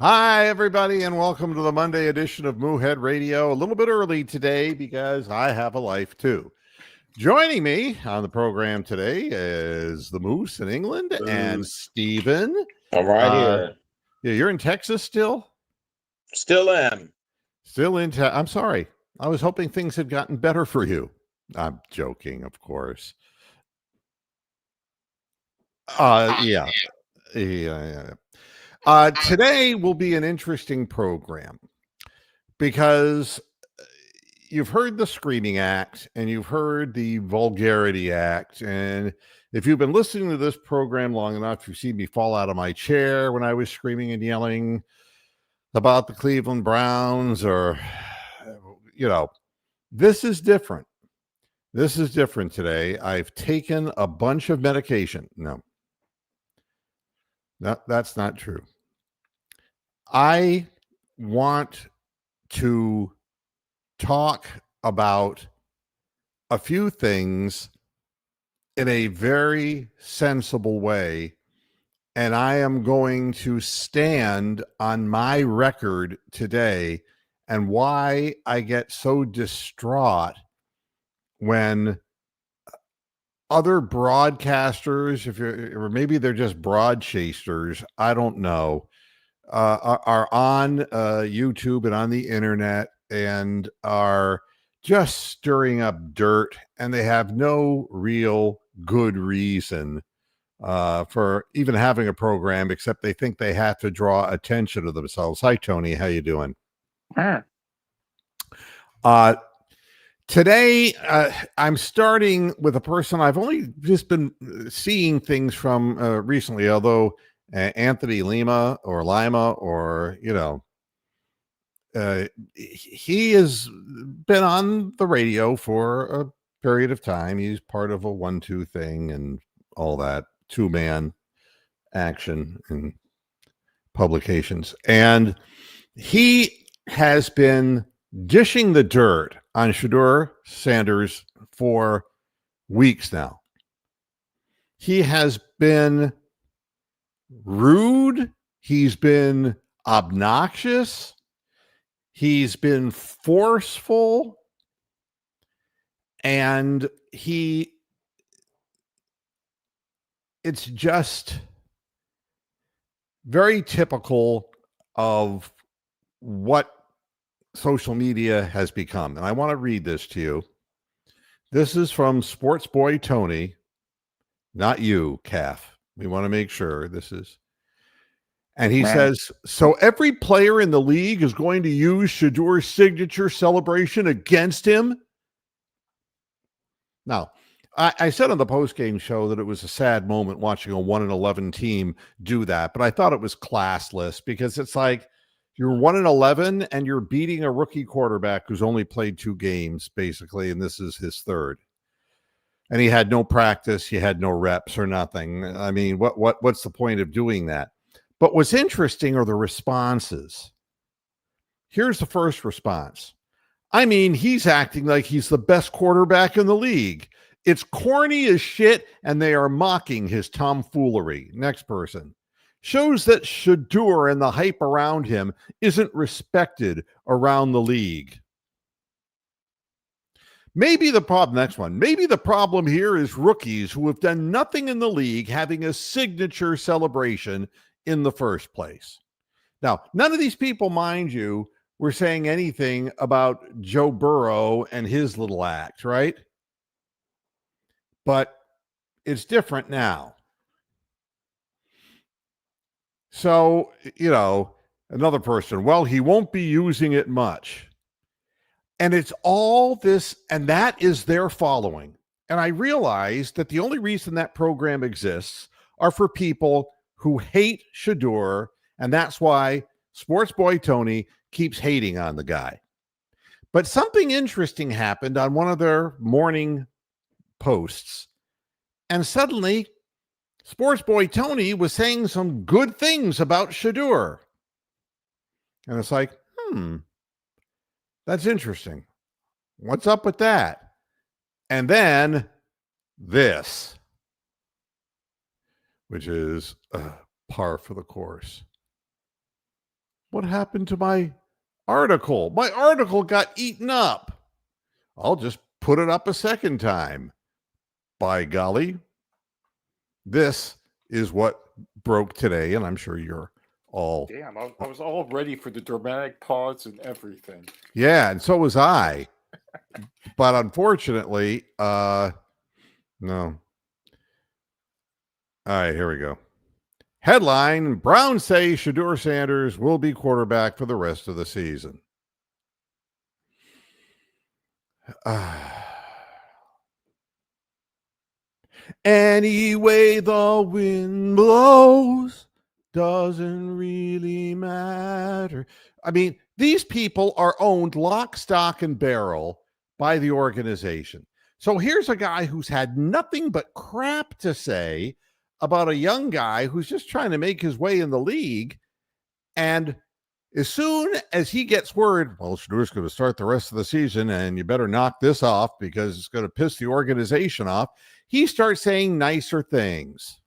Hi, everybody, and welcome to the Monday edition of Moohead Radio. A little bit early today because I have a life too. Joining me on the program today is the Moose in England and Steven. I'm right here. Yeah, you're in Texas still? Still am. Still in I'm sorry. I was hoping things had gotten better for you. I'm joking, of course. Yeah. Yeah. Today will be an interesting program because you've heard the Screaming Act and you've heard the Vulgarity Act. And if you've been listening to this program long enough, you've seen me fall out of my chair when I was screaming and yelling about the Cleveland Browns, or, this is different. This is different today. I've taken a bunch of medication. No, that's not true. I want to talk about a few things in a very sensible way, and I am going to stand on my record today and why I get so distraught when other broadcasters, if you're, or maybe they're just broad chasers, I don't know, are on YouTube and on the internet and are just stirring up dirt, and they have no real good reason for even having a program, except they think they have to draw attention to themselves. Hi, Tony. How you doing? Today, I'm starting with a person I've only just been seeing things from recently, although Anthony Lima, or he has been on the radio for a period of time. He's part of a 1-2 thing and all that, 2-man action and publications. And he has been dishing the dirt on Shedeur Sanders for weeks now. He has been rude. He's been obnoxious. He's been forceful. And it's just very typical of what social media has become. And I want to read this to you. This is from Sports Boy Tony, not you, Calf. We want to make sure this is. And he says, so every player in the league is going to use Shedeur's signature celebration against him? Now, I said on the post-game show that it was a sad moment watching a 1-11 team do that, but I thought it was classless because it's like you're 1-11 and you're beating a rookie quarterback who's only played 2 games, basically, and this is his third. And he had no practice, he had no reps or nothing. I mean, what's the point of doing that? But what's interesting are the responses. Here's the first response. I mean, he's acting like he's the best quarterback in the league. It's corny as shit, and they are mocking his tomfoolery. Next person. Shows that Shedeur and the hype around him isn't respected around the league. Maybe the problem, next one. Maybe the problem here is rookies who have done nothing in the league having a signature celebration in the first place. Now, none of these people, mind you, were saying anything about Joe Burrow and his little act, right? But it's different now. So, another person, well, he won't be using it much. And it's all this, and that is their following. And I realize that the only reason that program exists are for people who hate Shedeur, and that's why Sports Boy Tony keeps hating on the guy. But something interesting happened on one of their morning posts, and suddenly Sports Boy Tony was saying some good things about Shedeur. And it's like, that's interesting. What's up with that? And then this, which is par for the course. What happened to my article? My article got eaten up. I'll just put it up a second time. By golly. This is what broke today, and I'm sure you're all... Damn, I was all ready for the dramatic pause and everything. Yeah, and so was I. But unfortunately, no. All right, here we go. Headline: Browns say Shedeur Sanders will be quarterback for the rest of the season. Any way the wind blows doesn't really matter. I mean, these people are owned lock, stock, and barrel by the organization. So here's a guy who's had nothing but crap to say about a young guy who's just trying to make his way in the league. And as soon as he gets word, well, Shedeur's going to start the rest of the season and you better knock this off because it's going to piss the organization off, he starts saying nicer things.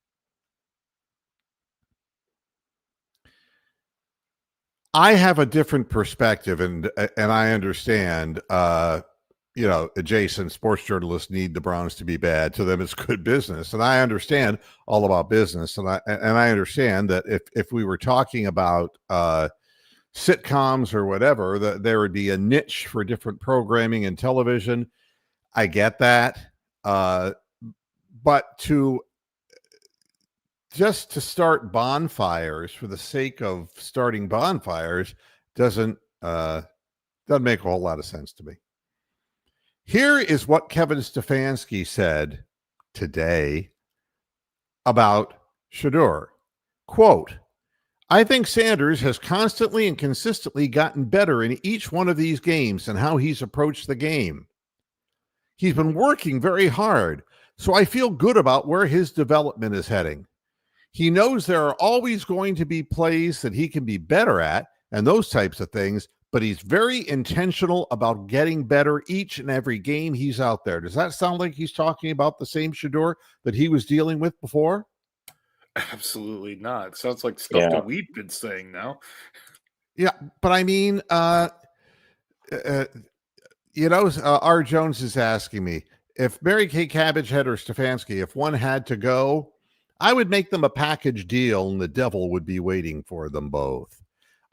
I have a different perspective, and I understand, adjacent sports journalists need the Browns to be bad. To them, it's good business. And I understand all about business. And I understand that if we were talking about sitcoms or whatever, that there would be a niche for different programming in television. I get that. But to start bonfires for the sake of starting bonfires doesn't make a whole lot of sense to me. Here is what Kevin Stefanski said today about Shedeur. Quote, I think Sanders has constantly and consistently gotten better in each one of these games and how he's approached the game. He's been working very hard, so I feel good about where his development is heading. He knows there are always going to be plays that he can be better at and those types of things, but he's very intentional about getting better each and every game he's out there. Does that sound like he's talking about the same Shedeur that he was dealing with before? Absolutely not. It sounds like stuff that we've been saying now. Yeah, but I mean, R. Jones is asking me, if Mary Kay Cabbagehead or Stefanski, if one had to go, I would make them a package deal and the devil would be waiting for them both.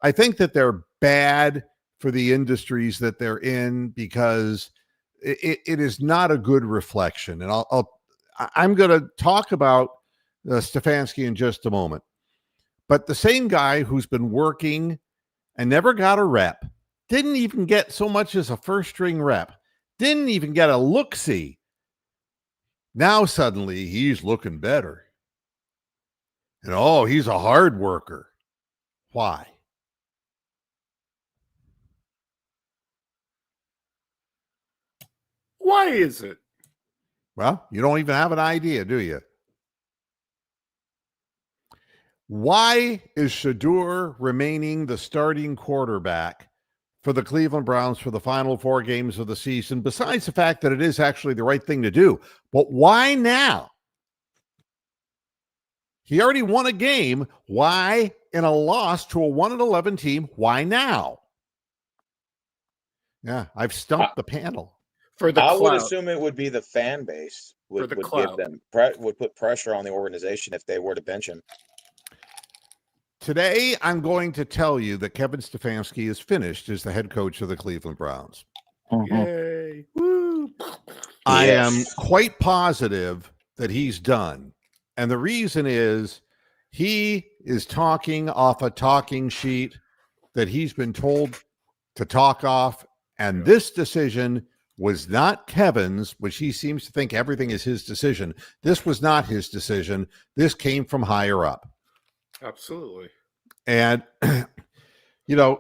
I think that they're bad for the industries that they're in because it is not a good reflection. And I'm going to talk about Stefanski in just a moment. But the same guy who's been working and never got a rep, didn't even get so much as a first string rep, didn't even get a look-see. Now suddenly he's looking better. And he's a hard worker. Why? Why is it? Well, you don't even have an idea, do you? Why is Shedeur remaining the starting quarterback for the Cleveland Browns for the final 4 games of the season, besides the fact that it is actually the right thing to do? But why now? He already won a game. Why, in a loss to a 1-11 team, why now? Yeah, I've stumped the panel. I would assume it would be the fan base would put pressure on the organization if they were to bench him. Today, I'm going to tell you that Kevin Stefanski is finished as the head coach of the Cleveland Browns. Yay. Woo. I am quite positive that he's done. And the reason is he is talking off a talking sheet that he's been told to talk off. And this decision was not Kevin's, which he seems to think everything is his decision. This was not his decision. This came from higher up. Absolutely. And,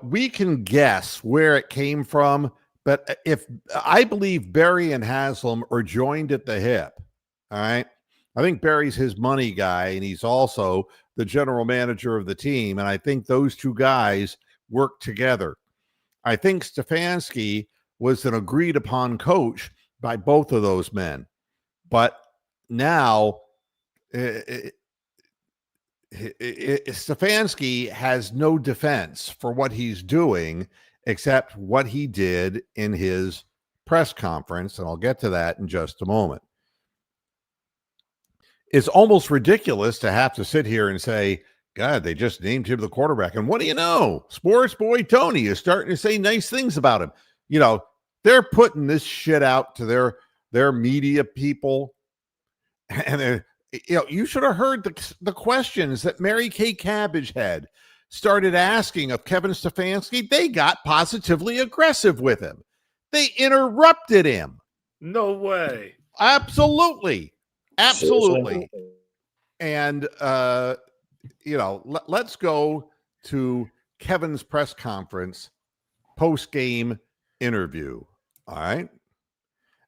we can guess where it came from. But if I believe Barry and Haslam are joined at the hip, all right? I think Barry's his money guy, and he's also the general manager of the team. And I think those two guys work together. I think Stefanski was an agreed upon coach by both of those men. But now Stefanski has no defense for what he's doing except what he did in his press conference, and I'll get to that in just a moment. It's almost ridiculous to have to sit here and say, God, they just named him the quarterback. And what do you know? Sports boy Tony is starting to say nice things about him. You know, they're putting this shit out to their media people. And you should have heard the questions that Mary Kay Cabbage had started asking of Kevin Stefanski. They got positively aggressive with him. They interrupted him. No way. Absolutely. And, let's go to Kevin's press conference post-game interview. All right.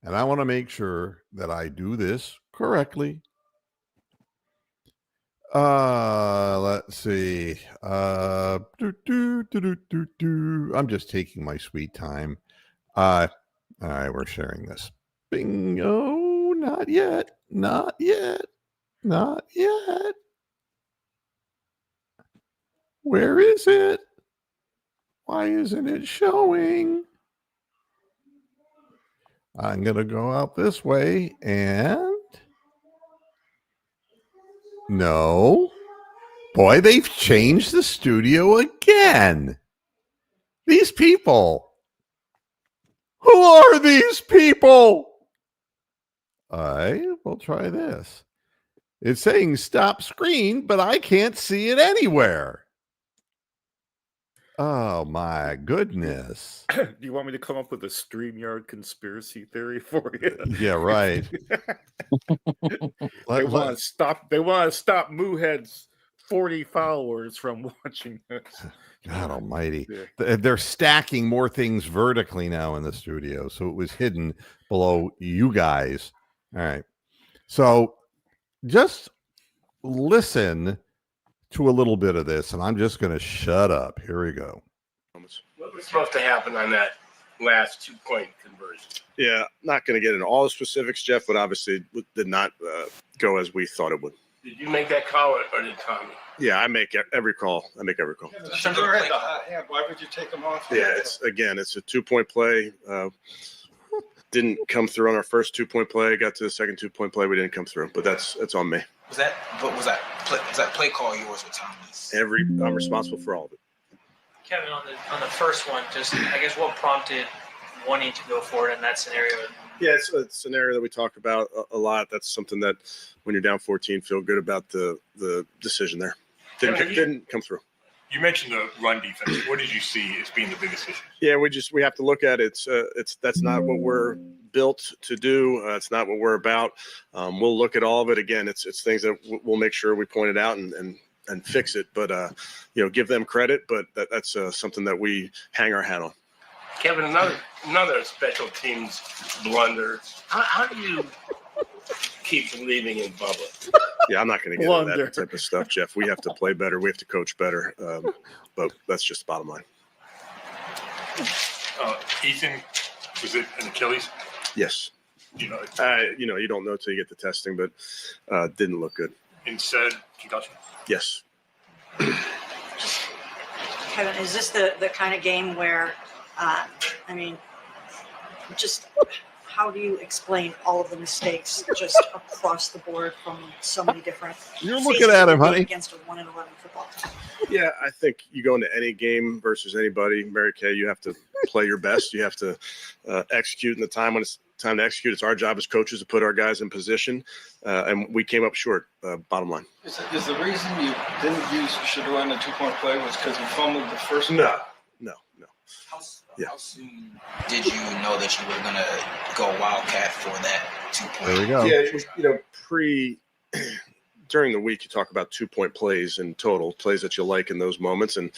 And I want to make sure that I do this correctly. Let's see. I'm just taking my sweet time. All right, we're sharing this. Bingo. Not yet. Where is it? Why isn't it showing? I'm going to go out this way and no. Boy, they've changed the studio again. These people. Who are these people? I will try this. It's saying stop screen, but I can't see it anywhere. Oh, my goodness. Do you want me to come up with a StreamYard conspiracy theory for you? Yeah, right. They want to stop Moohead's 40 followers from watching this. God almighty. They're stacking more things vertically now in the studio, so it was hidden below you guys. All right. So just listen to a little bit of this, and I'm just going to shut up. Here we go. What was supposed to happen on that last 2-point conversion? Yeah, not going to get into all the specifics, Jeff, but obviously did not go as we thought it would. Did you make that call or did Tommy? Yeah, I make every call. Why would you take him off? Yeah, it's a 2-point play. Didn't come through on our first 2-point play. Got to the second 2-point play. We didn't come through, but that's on me. Was that play call yours or Tommy's? I'm responsible for all of it. Kevin, on the first one, just I guess what prompted wanting to go for it in that scenario? Yeah, it's a scenario that we talk about a lot. That's something that when you're down 14, feel good about the decision there. Didn't come through. You mentioned the run defense. What did you see as being the biggest issue? Yeah, we have to look at it. That's not what we're built to do. It's not what we're about. We'll look at all of it again. It's things that we'll make sure we point it out and fix it. But give them credit. But that's something that we hang our hat on. Kevin, another special teams blunder. How do you keep believing in Bubba? Yeah, I'm not going to get into that type of stuff, Jeff. We have to play better. We have to coach better. But that's just the bottom line. Ethan, was it an Achilles? Yes. You don't know till you get the testing, but didn't look good. And said concussion? Yes. Kevin, is this the kind of game where, just how do you explain all of the mistakes just across the board from so many different? You're looking at him, honey. Against a 1-11 football team. Yeah, I think you go into any game versus anybody, Mary Kay, you have to play your best. You have to execute in the time when it's time to execute. It's our job as coaches to put our guys in position, and we came up short, bottom line. Is the reason you didn't use Shedeur on the 2-point play was because he fumbled the first one? No. How soon did you know that you were going to go Wildcat for that 2-point? There we go. Yeah, it was, during the week, you talk about 2-point plays in total, plays that you like in those moments. And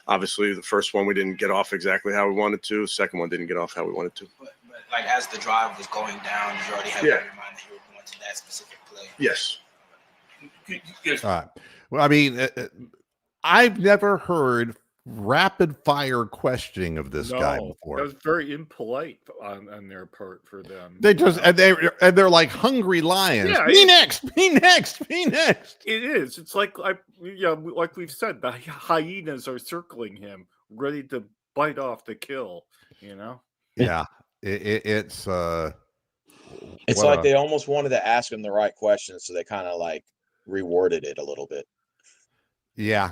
obviously, the first one we didn't get off exactly how we wanted to. The second one didn't get off how we wanted to. But as the drive was going down, you already had in your mind that you were going to that specific play. Yes. All right. Well, I've never heard rapid fire questioning of this guy That before. was very impolite on their part for them. They just and they're like hungry lions. Yeah, Me next, me next, me next. It is. It's like like we've said, the hyenas are circling him, ready to bite off to kill. You know. Yeah, it's It's like they almost wanted to ask him the right questions, so they kind of like reworded it a little bit. Yeah,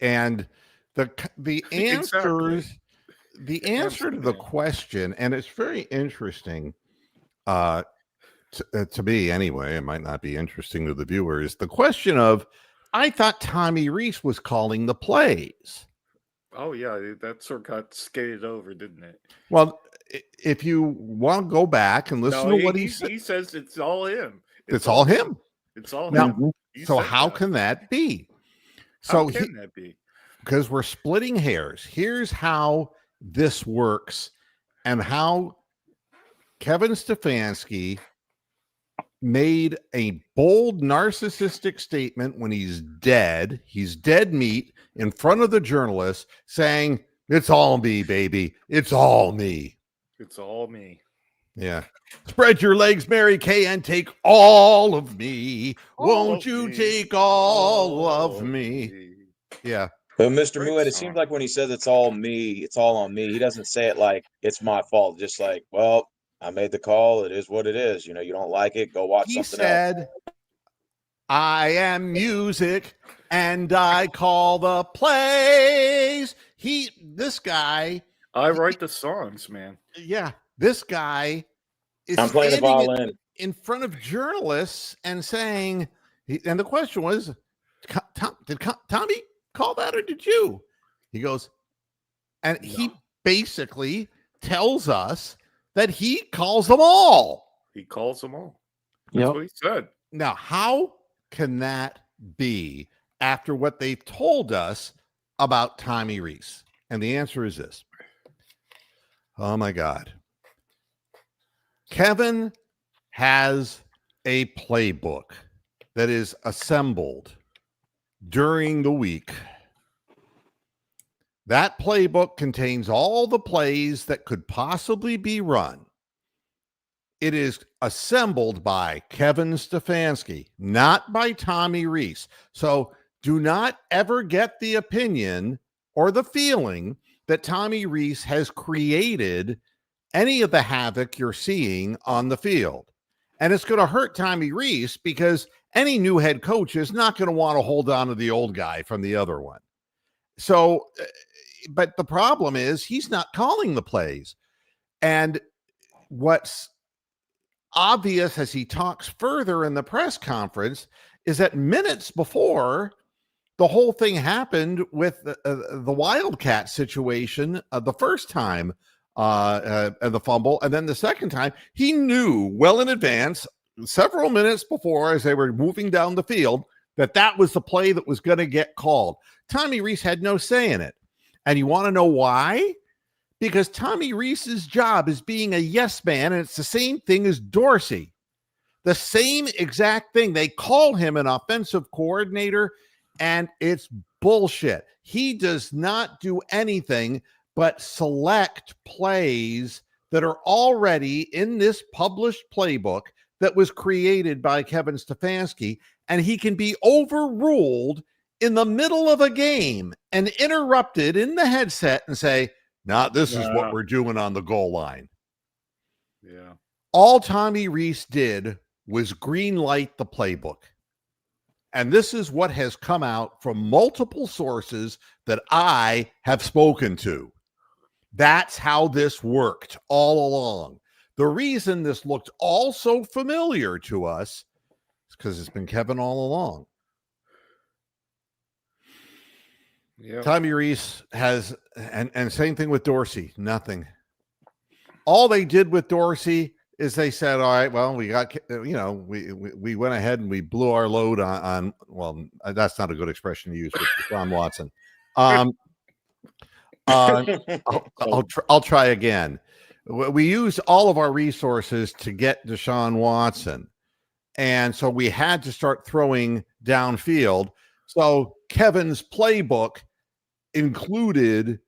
and the answers, the answer to the question, and it's very interesting. To me anyway, it might not be interesting to the viewers. The question of, I thought Tommy Rees was calling the plays. Oh yeah, that sort of got skated over, didn't it? Well, if you want to go back and listen to what he said, he says it's all him. It's all him. It's all now, him. So how can that be? So how can that be? Because we're splitting hairs. Here's how this works, and how Kevin Stefanski made a bold narcissistic statement when he's dead meat in front of the journalists, saying, "It's all me, baby. It's all me. It's all me." Yeah. Spread your legs, Mary Kay, and take all of me. Won't you take all of me? Yeah. But Mr. Moohead, it seems like when he says it's all me, it's all on me, he doesn't say it like it's my fault. Just like, well, I made the call. It is what it is. You know, you don't like it, go watch something else. He said, I am music and I call the plays. This guy. I write the songs, man. Yeah. This guy is I'm playing the violin in front of journalists and saying, and the question was, did Tommy call that or did you? He goes, and he basically tells us that he calls them all. He calls them all. That's what he said. Now, how can that be after what they've told us about Tommy Rees? And the answer is this. Oh my God. Kevin has a playbook that is assembled during the week. That playbook contains all the plays that could possibly be run. It is assembled by Kevin Stefanski, not by Tommy Rees. So do not ever get the opinion or the feeling that Tommy Rees has created any of the havoc you're seeing on the field. And it's going to hurt Tommy Rees because any new head coach is not going to want to hold on to the old guy from the other one. So, but the problem is he's not calling the plays. And what's obvious as he talks further in the press conference is that minutes before the whole thing happened with the Wildcat situation, the first time, the fumble, and then the second time, he knew well in advance, several minutes before, as they were moving down the field, that was the play that was going to get called. Tommy Rees had no say in it. And you want to know why? Because Tommy Rees's job is being a yes man, and it's the same thing as Dorsey. The same exact thing. They call him an offensive coordinator, and it's bullshit. He does not do anything but select plays that are already in this published playbook that was created by Kevin Stefanski, and he can be overruled in the middle of a game and interrupted in the headset and say, this is what we're doing on the goal line. Yeah. All Tommy Rees did was green light the playbook. And this is what has come out from multiple sources that I have spoken to. That's how this worked all along. The reason this looked all so familiar to us is because it's been Kevin all along. Yeah. Tommy Rees has, and same thing with Dorsey, nothing. All they did with Dorsey is they said, all right, well, we got, we went ahead and we blew our load on well, that's not a good expression to use with Deshaun Watson. I'll try again. We used all of our resources to get Deshaun Watson. And so we had to start throwing downfield. So Kevin's playbook included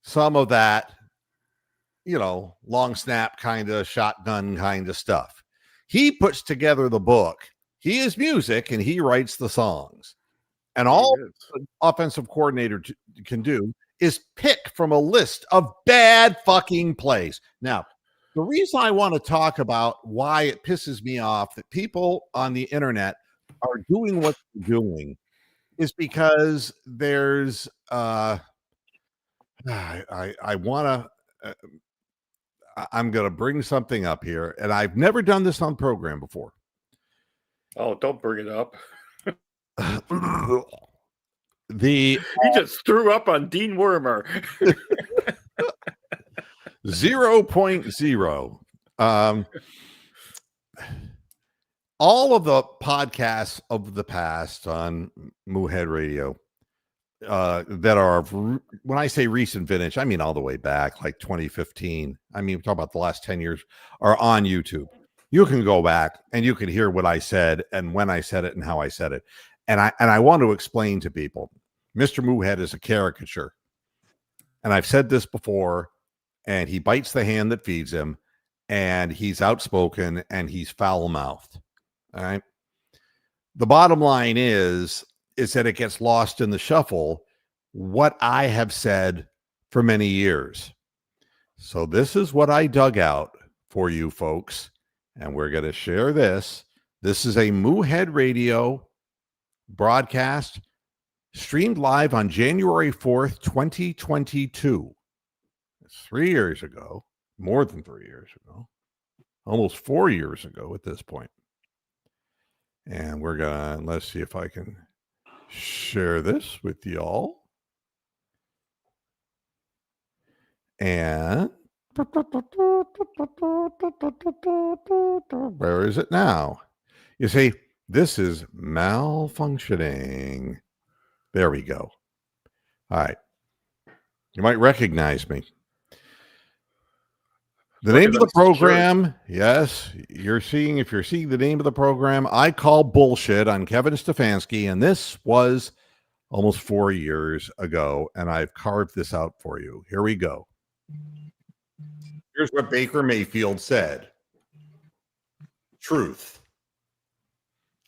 some of that, long snap kind of shotgun kind of stuff. He puts together the book. He is music and he writes the songs. And all the offensive coordinator can do is pick from a list of bad fucking plays. Now, the reason I want to talk about why it pisses me off that people on the internet are doing what they're doing is because there's I'm going to bring something up here, and I've never done this on program before. Oh, don't bring it up. He just threw up on Dean Wormer. 0.0. All of the podcasts of the past on Moohead Radio that are, when I say recent vintage, I mean all the way back, like 2015. I mean, we're talking about the last 10 years, are on YouTube. You can go back and you can hear what I said and when I said it and how I said it. And I want to explain to people, Mr. Moohead is a caricature. And I've said this before, and he bites the hand that feeds him, and he's outspoken, and he's foul-mouthed. All right? The bottom line is that it gets lost in the shuffle what I have said for many years. So this is what I dug out for you folks, and we're going to share this. This is a Moohead Radio broadcast streamed live on January 4th, 2022. It's 3 years ago, more than 3 years ago, almost 4 years ago at this point. And we're going to, let's see if I can share this with y'all. And where is it now? You see, this is malfunctioning. There we go. All right. You might recognize me. The name of the program, yes, if you're seeing the name of the program, I call bullshit on Kevin Stefanski, and this was almost 4 years ago, and I've carved this out for you. Here we go. Here's what Baker Mayfield said. Truth.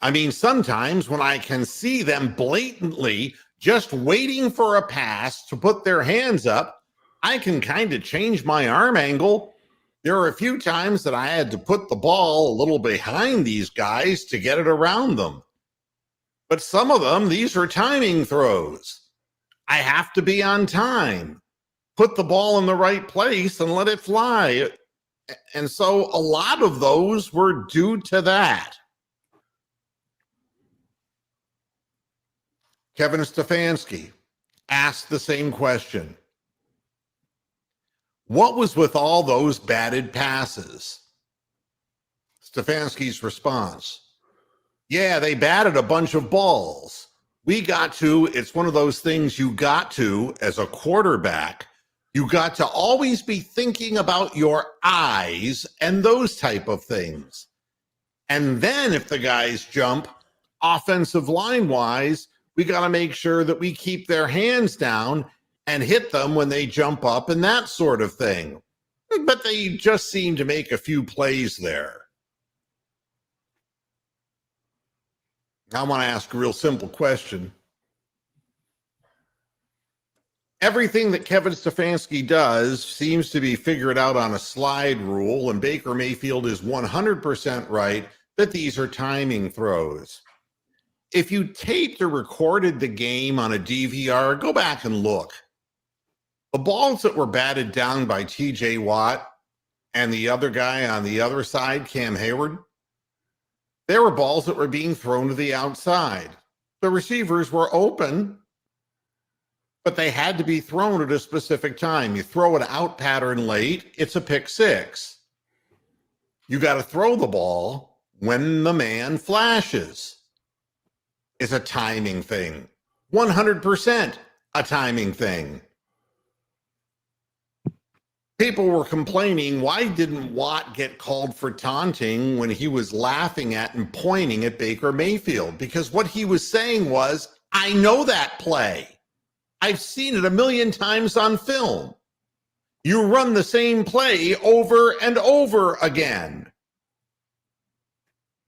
I mean, sometimes when I can see them blatantly just waiting for a pass to put their hands up, I can kind of change my arm angle. There are a few times that I had to put the ball a little behind these guys to get it around them. But some of them, these are timing throws. I have to be on time, put the ball in the right place and let it fly. And so a lot of those were due to that. Kevin Stefanski asked the same question. What was with all those batted passes? Stefanski's response. Yeah, they batted a bunch of balls. It's one of those things you got to, as a quarterback, you got to always be thinking about your eyes and those type of things. And then if the guys jump, offensive line-wise, we got to make sure that we keep their hands down and hit them when they jump up and that sort of thing. But they just seem to make a few plays there. I want to ask a real simple question. Everything that Kevin Stefanski does seems to be figured out on a slide rule, and Baker Mayfield is 100% right that these are timing throws. If you taped or recorded the game on a DVR, go back and look. The balls that were batted down by TJ Watt and the other guy on the other side, Cam Hayward, there were balls that were being thrown to the outside. The receivers were open, but they had to be thrown at a specific time. You throw an out pattern late, it's a pick six. You got to throw the ball when the man flashes. It's a timing thing. 100% a timing thing. People were complaining, why didn't Watt get called for taunting when he was laughing at and pointing at Baker Mayfield? Because what he was saying was, I know that play. I've seen it a million times on film. You run the same play over and over again.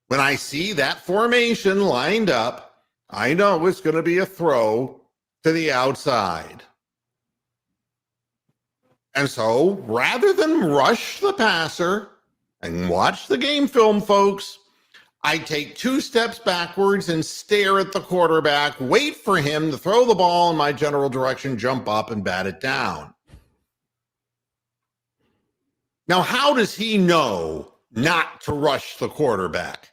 When I see that formation lined up, I know it's going to be a throw to the outside. And so rather than rush the passer and watch the game film, folks, I take 2 steps backwards and stare at the quarterback, wait for him to throw the ball in my general direction, jump up and bat it down. Now, how does he know not to rush the quarterback?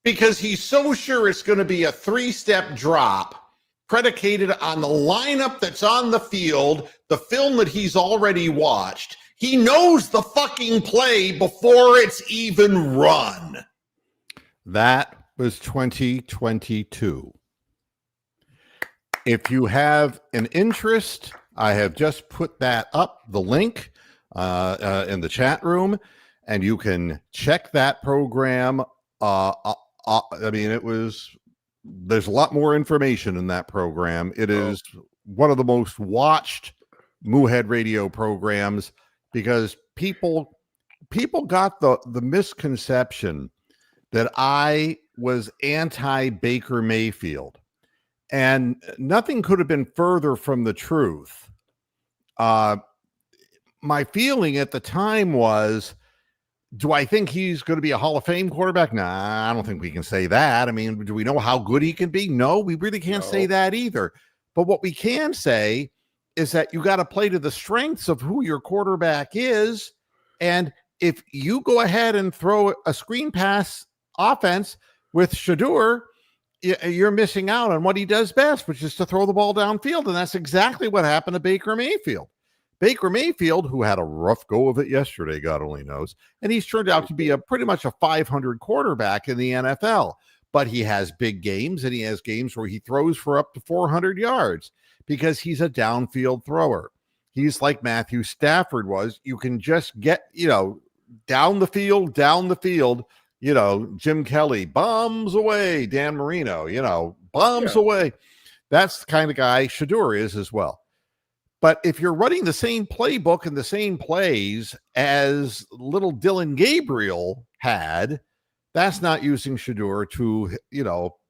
Because he's so sure it's going to be a 3-step drop predicated on the lineup that's on the field, the film that he's already watched. He knows the fucking play before it's even run. That was 2022. If you have an interest, I have just put that up, the link in the chat room, and you can check that program. There's a lot more information in that program. It is one of the most watched Moohead Radio programs because people got the misconception that I was anti-Baker Mayfield. And nothing could have been further from the truth. My feeling at the time was, do I think he's going to be a Hall of Fame quarterback? Nah, I don't think we can say that. I mean, do we know how good he can be? No, we really can't say that either. But what we can say is that you got to play to the strengths of who your quarterback is. And if you go ahead and throw a screen pass offense with Shedeur, you're missing out on what he does best, which is to throw the ball downfield. And that's exactly what happened to Baker Mayfield. Baker Mayfield, who had a rough go of it yesterday, God only knows, and he's turned out to be pretty much a 500 quarterback in the NFL. But he has big games, and he has games where he throws for up to 400 yards because he's a downfield thrower. He's like Matthew Stafford was. You can just get, down the field, Jim Kelly, bombs away, Dan Marino, bombs away. That's the kind of guy Shedeur is as well. But if you're running the same playbook and the same plays as little Dylan Gabriel had, that's not using Shedeur to,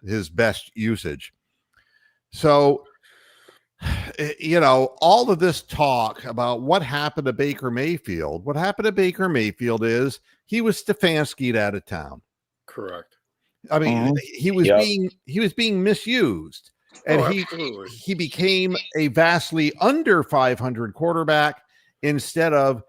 his best usage. So, all of this talk about what happened to Baker Mayfield, is he was Stefanski'd out of town. Correct. I mean, he was being misused. And he became a vastly under 500 quarterback instead of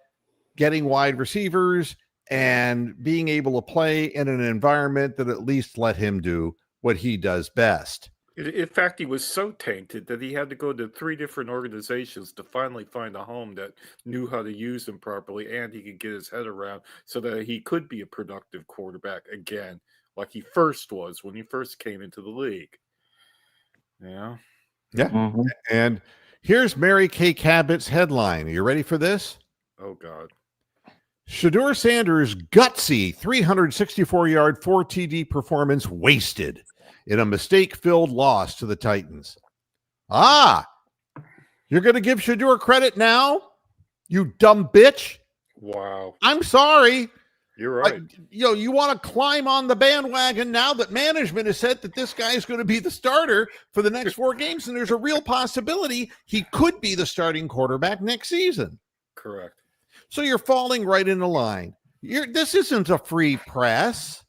getting wide receivers and being able to play in an environment that at least let him do what he does best. In fact, he was so tainted that he had to go to 3 different organizations to finally find a home that knew how to use him properly and he could get his head around so that he could be a productive quarterback again, like he first was when he first came into the league. Yeah. Mm-hmm. And here's Mary Kay Cabot's headline. Are you ready for this? Oh, God. Shedeur Sanders' gutsy 364-yard 4 TD performance wasted in a mistake-filled loss to the Titans. You're going to give Shedeur credit now? You dumb bitch. Wow. I'm sorry. You're right. You want to climb on the bandwagon now that management has said that this guy is going to be the starter for the next 4 games, and there's a real possibility he could be the starting quarterback next season. Correct. So you're falling right into line. This isn't a free press.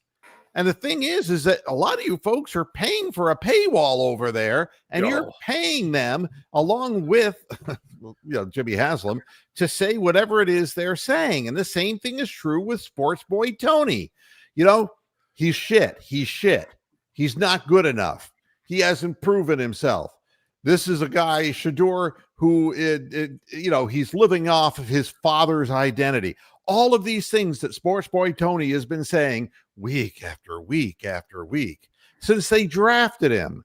And the thing is that a lot of you folks are paying for a paywall over there, and you're paying them along with Jimmy Haslam to say whatever it is they're saying. And the same thing is true with Sports Boy Tony. He's shit. He's not good enough. He hasn't proven himself. This is a guy, Shedeur, who he's living off of his father's identity. All of these things that Sports Boy Tony has been saying week after week after week since they drafted him.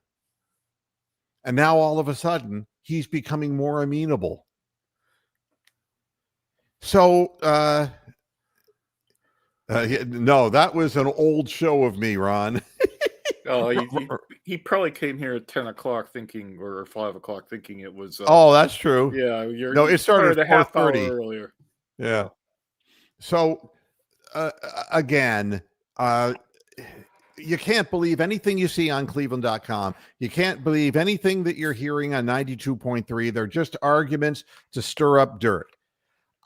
And now all of a sudden he's becoming more amenable. So, no, that was an old show of me, Ron. Oh, he probably came here at 10 o'clock thinking, or 5 o'clock thinking it was. Oh, that's true. Yeah, No, it started a at half hour 4:30 earlier. Yeah. So again, you can't believe anything you see on Cleveland.com. You can't believe anything that you're hearing on 92.3. They're just arguments to stir up dirt.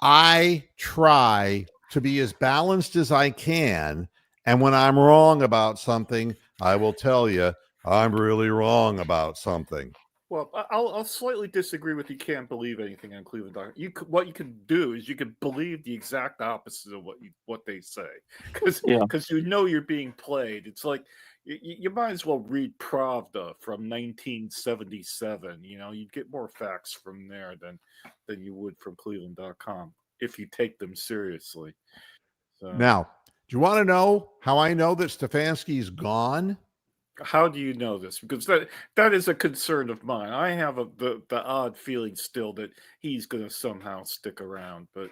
I try to be as balanced as I can. And when I'm wrong about something, I will tell you I'm really wrong about something. Well, I'll slightly disagree with you. Can't believe anything on Cleveland. What you can do is you can believe the exact opposite of what they say, because you're being played. It's like you might as well read Pravda from 1977. You'd get more facts from there than you would from Cleveland.com if you take them seriously. So. Now, do you want to know how I know that Stefanski's gone? How do you know this? Because that is a concern of mine. I have the odd feeling still that he's going to somehow stick around, but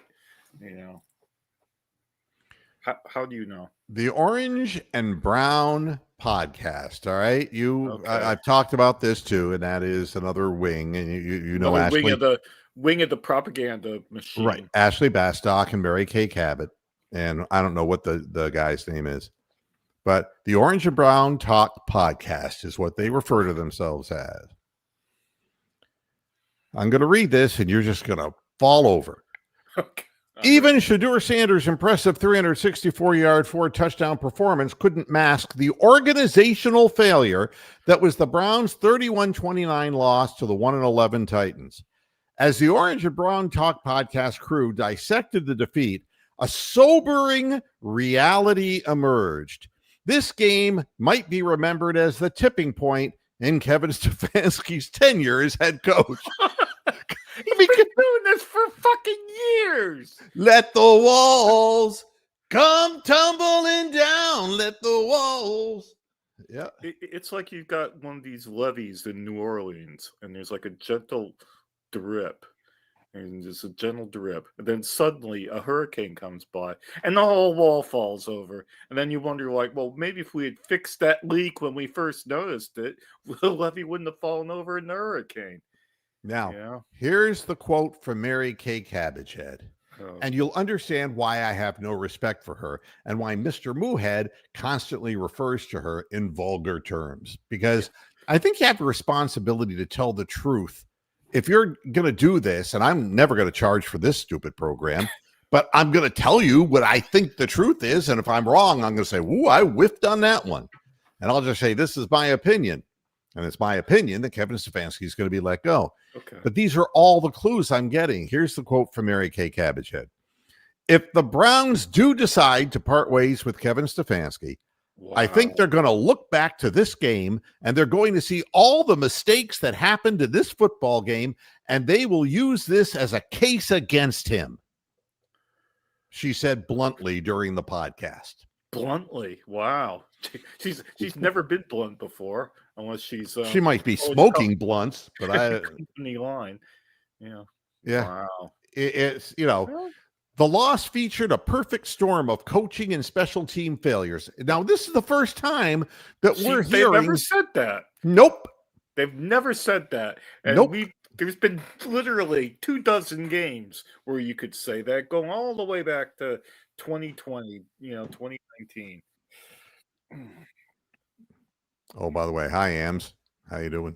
how do you know? The Orange and Brown podcast. All right, Okay. I've talked about this too, and that is another wing, and you know Another Ashley, wing of the propaganda machine, right? Ashley Bastock and Mary Kay Cabot, and I don't know what the guy's name is. But the Orange and Brown Talk podcast is what they refer to themselves as. I'm going to read this, and you're just going to fall over. Okay. Even Shedeur Sanders' impressive 364-yard, 4-touchdown performance couldn't mask the organizational failure that was the Browns' 31-29 loss to the 1-11 Titans. As the Orange and Brown Talk podcast crew dissected the defeat, a sobering reality emerged. This game might be remembered as the tipping point in Kevin Stefanski's tenure as head coach. He's been doing this for fucking years. Let the walls come tumbling down. Let the walls. Yeah. It's like you've got one of these levees in New Orleans, and there's like a gentle drip. And just a gentle drip, and then suddenly a hurricane comes by, and the whole wall falls over. And then you wonder, like, well, maybe if we had fixed that leak when we first noticed it, the levee wouldn't have fallen over in the hurricane. Now, here's the quote from Mary Kay Cabbagehead, and you'll understand why I have no respect for her and why Mr. Moohead constantly refers to her in vulgar terms, because I think you have a responsibility to tell the truth. If you're going to do this, and I'm never going to charge for this stupid program, but I'm going to tell you what I think the truth is. And if I'm wrong, I'm going to say, "Ooh, I whiffed on that one." And I'll just say, this is my opinion. And it's my opinion that Kevin Stefanski is going to be let go. Okay. But these are all the clues I'm getting. Here's the quote from Mary Kay Cabbagehead. If the Browns do decide to part ways with Kevin Stefanski, Wow. I think they're going to look back to this game, and they're going to see all the mistakes that happened in this football game, and they will use this as a case against him, she said bluntly during the podcast. Bluntly. Wow. She's never been blunt before, unless she's she might be smoking blunts, but I company line. Yeah. Wow. It's the loss featured a perfect storm of coaching and special team failures. Now, this is the first time that we're hearing. They've never said that. Nope. They've never said that. And nope. There's been literally 24 games where you could say that, going all the way back to 2020, 2019. Oh, by the way, hi, Ams. How you doing?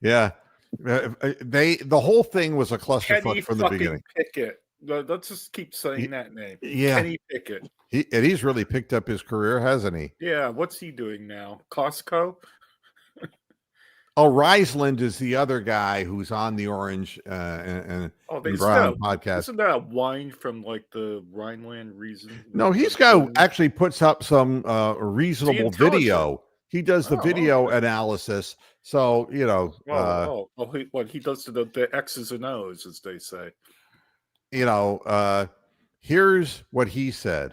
Yeah. The whole thing was a clusterfuck from the beginning. Pickett. Let's just keep saying that name. Yeah. Kenny Pickett. He's really picked up his career, hasn't he? Yeah. What's he doing now? Costco? Oh, Riesland is the other guy who's on the Orange and Brown podcast. Isn't that a wine from like the Rhineland region? No, he's guy actually puts up some reasonable video. He does the video analysis. So, he does the X's and O's, as they say. Here's what he said.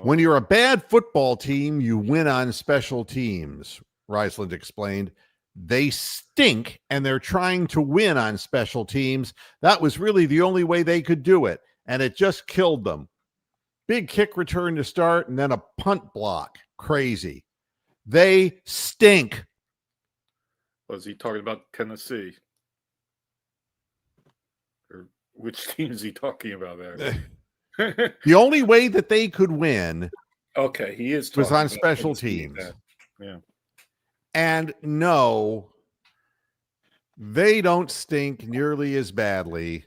When you're a bad football team, you win on special teams, Riesland explained. They stink, and they're trying to win on special teams. That was really the only way they could do it, and it just killed them. Big kick return to start, and then a punt block. Crazy. They stink. Was he talking about Tennessee? Or which team is he talking about there? The only way that they could win Okay, he is was talking on about special Tennessee teams. then. Yeah. And no, they don't stink nearly as badly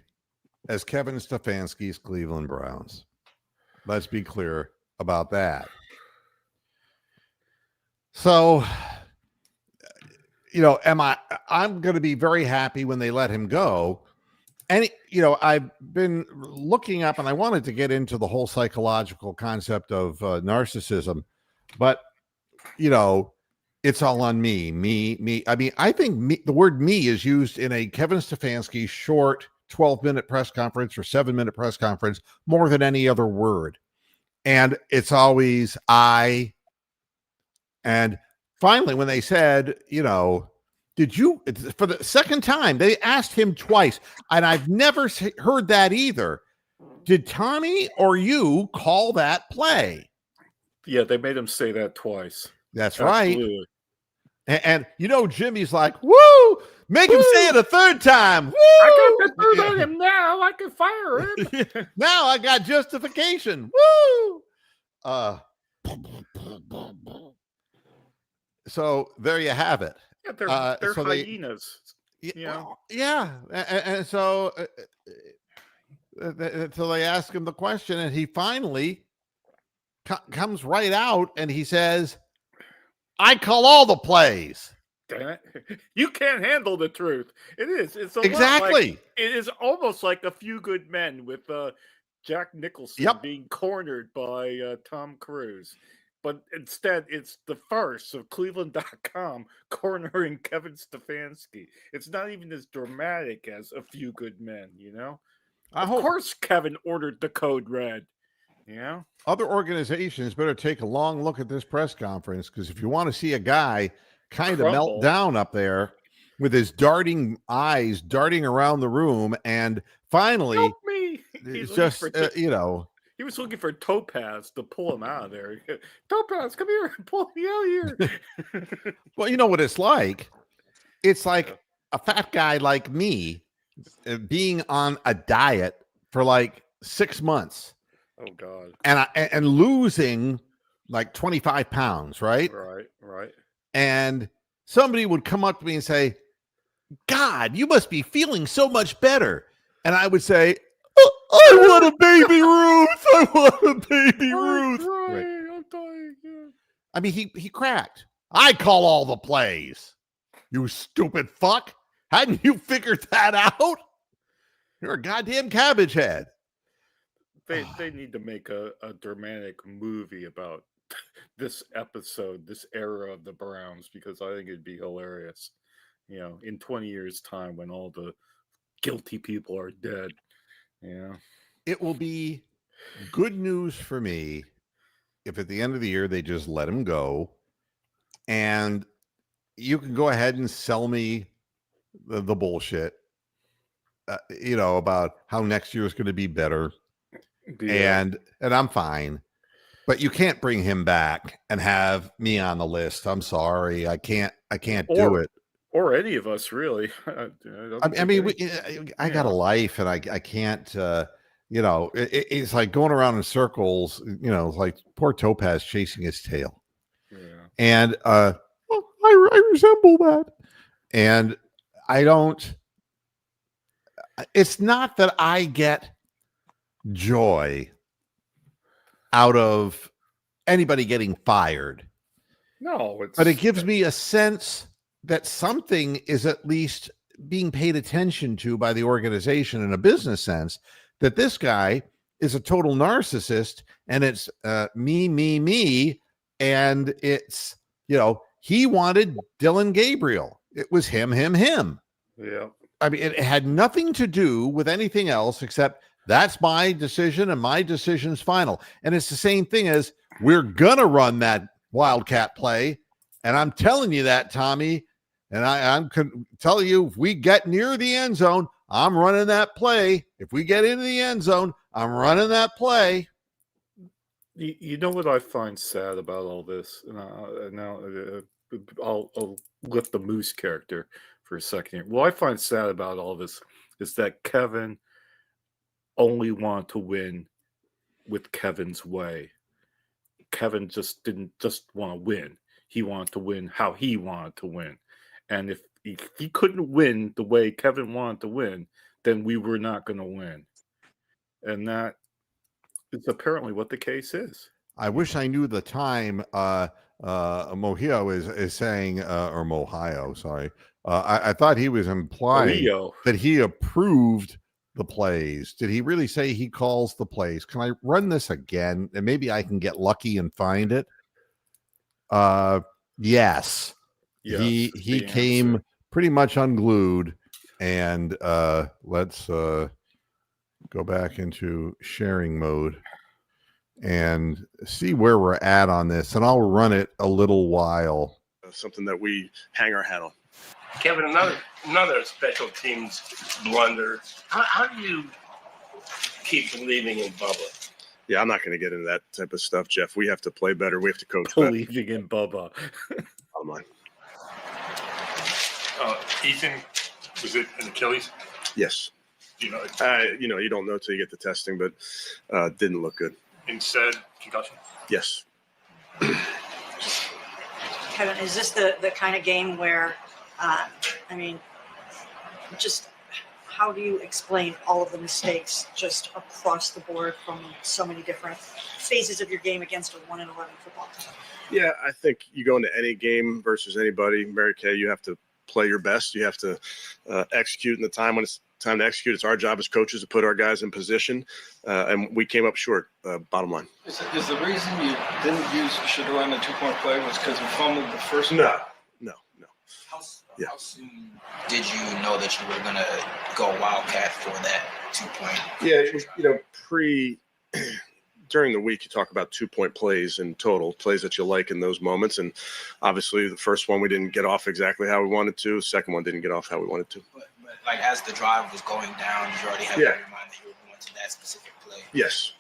as Kevin Stefanski's Cleveland Browns. Let's be clear about that. So, I'm going to be very happy when they let him go. And, I've been looking up, and I wanted to get into the whole psychological concept of narcissism, but, it's all on me. I mean, I think the word me is used in a Kevin Stefanski short 12-minute press conference or 7-minute press conference more than any other word. And it's always I. And finally, when they said, did you, for the second time, they asked him twice, and I've never heard that either. Did Tommy or you call that play? Yeah, they made him say that twice. That's Absolutely. right. And Jimmy's like, woo, make him say it a third time. Woo! I got the bird on him now. I can fire him. Now I got justification. Woo! So there you have it. Yeah, they're so hyenas. And so until they ask him the question, and he finally comes right out and he says, I call all the plays. Damn it. You can't handle the truth. It is. It's Exactly. It is almost like A Few Good Men with Jack Nicholson being cornered by Tom Cruise. But instead, it's the farce of Cleveland.com cornering Kevin Stefanski. It's not even as dramatic as A Few Good Men, Of course, Kevin ordered the code red. Yeah. Other organizations better take a long look at this press conference, because if you want to see a guy kind of melt down up there with his darting eyes darting around the room, and finally, help me. It's just he was looking for Topaz to pull him out of there. Topaz, come here and pull me out of here. Well, you know what it's like? It's like a fat guy like me being on a diet for like 6 months. Oh God! And losing like 25 pounds, right? Right. And somebody would come up to me and say, God, you must be feeling so much better. And I would say, I want a baby Ruth. I want a baby Ruth. Right. I'm dying. Yeah. I mean, he cracked. I call all the plays. You stupid fuck. Hadn't you figured that out? You're a goddamn cabbage head. They need to make a dramatic movie about this episode, this era of the Browns, because I think it'd be hilarious. In 20 years' time when all the guilty people are dead. Yeah. It will be good news for me if at the end of the year they just let him go, and you can go ahead and sell me the bullshit, about how next year is going to be better. Yeah. And I'm fine, but you can't bring him back and have me on the list. I'm sorry. I can't do it. Or any of us, really. I mean, I got a life, and I can't, it's like going around in circles, like poor Topaz chasing his tail. Yeah. And I resemble that. And it's not that I get joy out of anybody getting fired. No, but it gives me a sense that something is at least being paid attention to by the organization in a business sense, that this guy is a total narcissist, and it's me, and it's, he wanted Dylan Gabriel. It was him. Yeah. I mean, it had nothing to do with anything else except that's my decision, and my decision's final. And it's the same thing as we're going to run that Wildcat play. And I'm telling you that, Tommy. And I'm telling you, if we get near the end zone, I'm running that play. If we get into the end zone, I'm running that play. You know what I find sad about all this? Now I'll lift the Moose character for a second here. What I find sad about all this is that Kevin only wanted to win with Kevin's way. Kevin just didn't just want to win. He wanted to win how he wanted to win. And if he couldn't win the way Kevin wanted to win, then we were not going to win. And that is apparently what the case is. I wish I knew the time Mohio is saying, or Mohio, sorry. I thought he was implying that he approved the plays. Did he really say he calls the plays? Can I run this again? And maybe I can get lucky and find it. Yes. He came pretty much unglued. And let's go back into sharing mode and see where we're at on this. And I'll run it a little while. Something that we hang our hat on. Kevin, another special teams blunder. How do you keep believing in Bubba? Yeah, I'm not going to get into that type of stuff, Jeff. We have to play better. We have to coach better. Believing in Bubba. Bottom line. Ethan, was it an Achilles? Yes. You know, you don't know till you get the testing, but didn't look good. Instead, concussion? Yes. Kevin, is this the kind of game where, just how do you explain all of the mistakes just across the board from so many different phases of your game against a 1-11 football team? Yeah, I think you go into any game versus anybody, Mary Kay, you have to play your best. You have to execute in the time when it's time to execute. It's our job as coaches to put our guys in position, and we came up short, bottom line. Is the reason you didn't use Shedeur on the 2-point play was because you fumbled the first one? No. How soon did you know that you were going to go Wildcat for that 2-point? Yeah, it was, during the week, you talk about 2-point plays in total, plays that you like in those moments. And obviously, the first one we didn't get off exactly how we wanted to. The second one didn't get off how we wanted to. But like as the drive was going down, you already had in your mind that you were going to that specific play. Yes.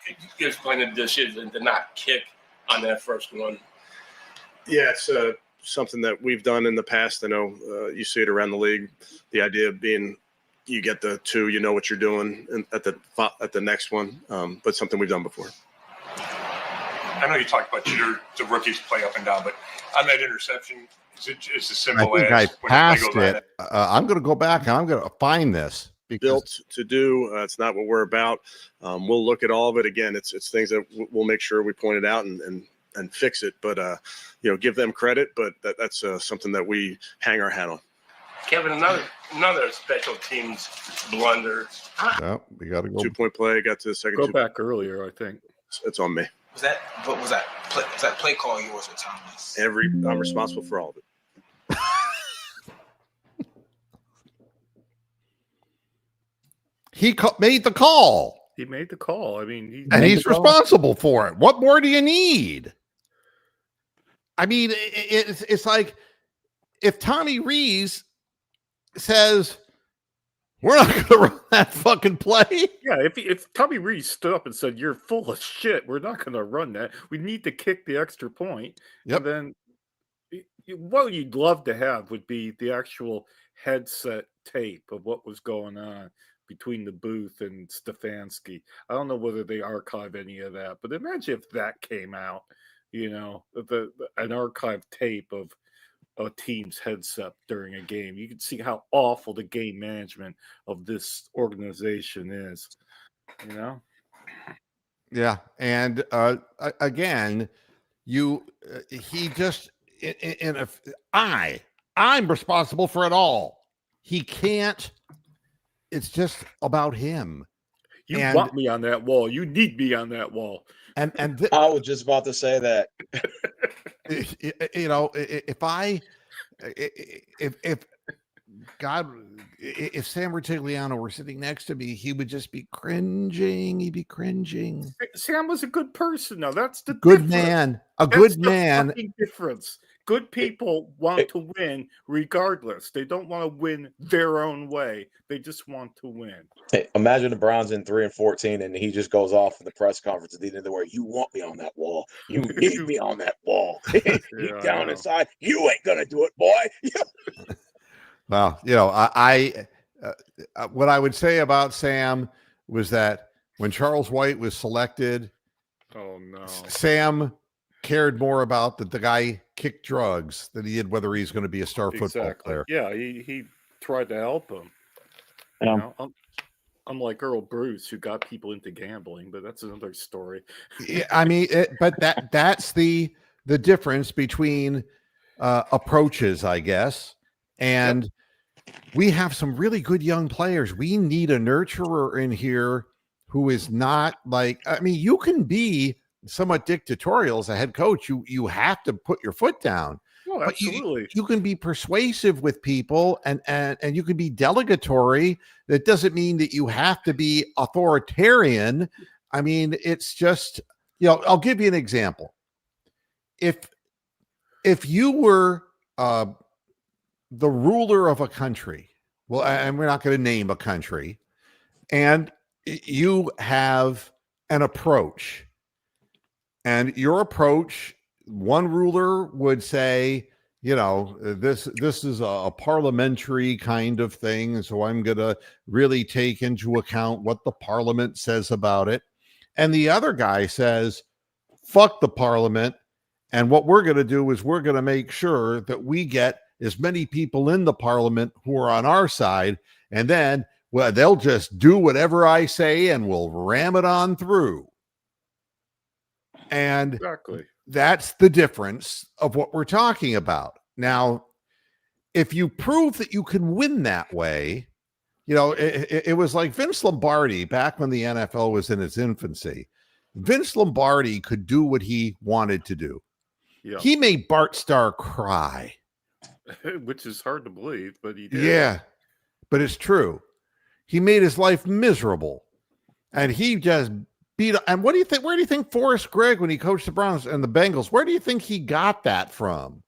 Could you explain the decision to not kick on that first one? Yeah, it's something that we've done in the past. I know you see it around the league. The idea of being you get the 2, you know what you're doing at the next one, but something we've done before. I know you talked about the rookies play up and down, but on that interception, it's as simple I think as I passed it. I'm going to go back and I'm going to find this. Built to do. It's not what we're about. We'll look at all of it again. It's things that we'll make sure we point it out and fix it. But give them credit. But that's something that we hang our hat on. Kevin, another special teams blunder. We got to go 2-point play. Got to the second. Go back earlier, I think. It's on me. Was that play call yours or Thomas? I'm responsible for all of it. He made the call. He made the call. I mean, he's responsible for it. What more do you need? I mean, it's like if Tommy Rees says we're not going to run that fucking play. Yeah, if Tommy Rees stood up and said you're full of shit, we're not going to run that. We need to kick the extra point. Yep. And then what you'd love to have would be the actual headset tape of what was going on between the booth and Stefanski. I don't know whether they archive any of that, but imagine if that came out, an archived tape of a team's headset during a game. You can see how awful the game management of this organization is, Yeah. And again, I'm responsible for it all. He can't. It's just about him. You want me on that wall. You need me on that wall. I was just about to say that. If Sam Rutigliano were sitting next to me, he would just be cringing. He'd be cringing. Sam was a good person. Now that's the good difference. man. That's Good the man. fucking difference. Good people want to win regardless. They don't want to win their own way. They just want to win. Hey, imagine the Browns in 3-14, and he just goes off in the press conference at the end of the way. You want me on that wall. You need me on that wall. Deep down inside, you ain't gonna do it, boy. Well, what I would say about Sam was that when Charles White was selected, oh no, Sam cared more about that the guy kicked drugs than he did whether he's going to be a star football player. Yeah, he tried to help him. Unlike Earl Bruce, who got people into gambling, but that's another story. Yeah, I mean, but that's the difference between approaches, I guess. And we have some really good young players. We need a nurturer in here who is not like, I mean, you can be somewhat dictatorial as a head coach. You have to put your foot down. Oh, absolutely. You can be persuasive with people and you can be delegatory. That doesn't mean that you have to be authoritarian. I mean, it's just, I'll give you an example. If you were the ruler of a country, well, and we're not going to name a country, and you have an approach, and your approach, one ruler would say, this is a parliamentary kind of thing, so I'm going to really take into account what the parliament says about it. And the other guy says, fuck the parliament, and what we're going to do is we're going to make sure that we get as many people in the parliament who are on our side, and then, well, they'll just do whatever I say and we'll ram it on through. And exactly. That's the difference of what we're talking about. Now, if you prove that you can win that way, it was like Vince Lombardi back when the NFL was in its infancy. Vince Lombardi could do what he wanted to do. Yeah. He made Bart Starr cry. Which is hard to believe, but he did. Yeah, but it's true. He made his life miserable. And he just beat. And what do you think? Where do you think Forrest Gregg, when he coached the Browns and the Bengals, where do you think he got that from?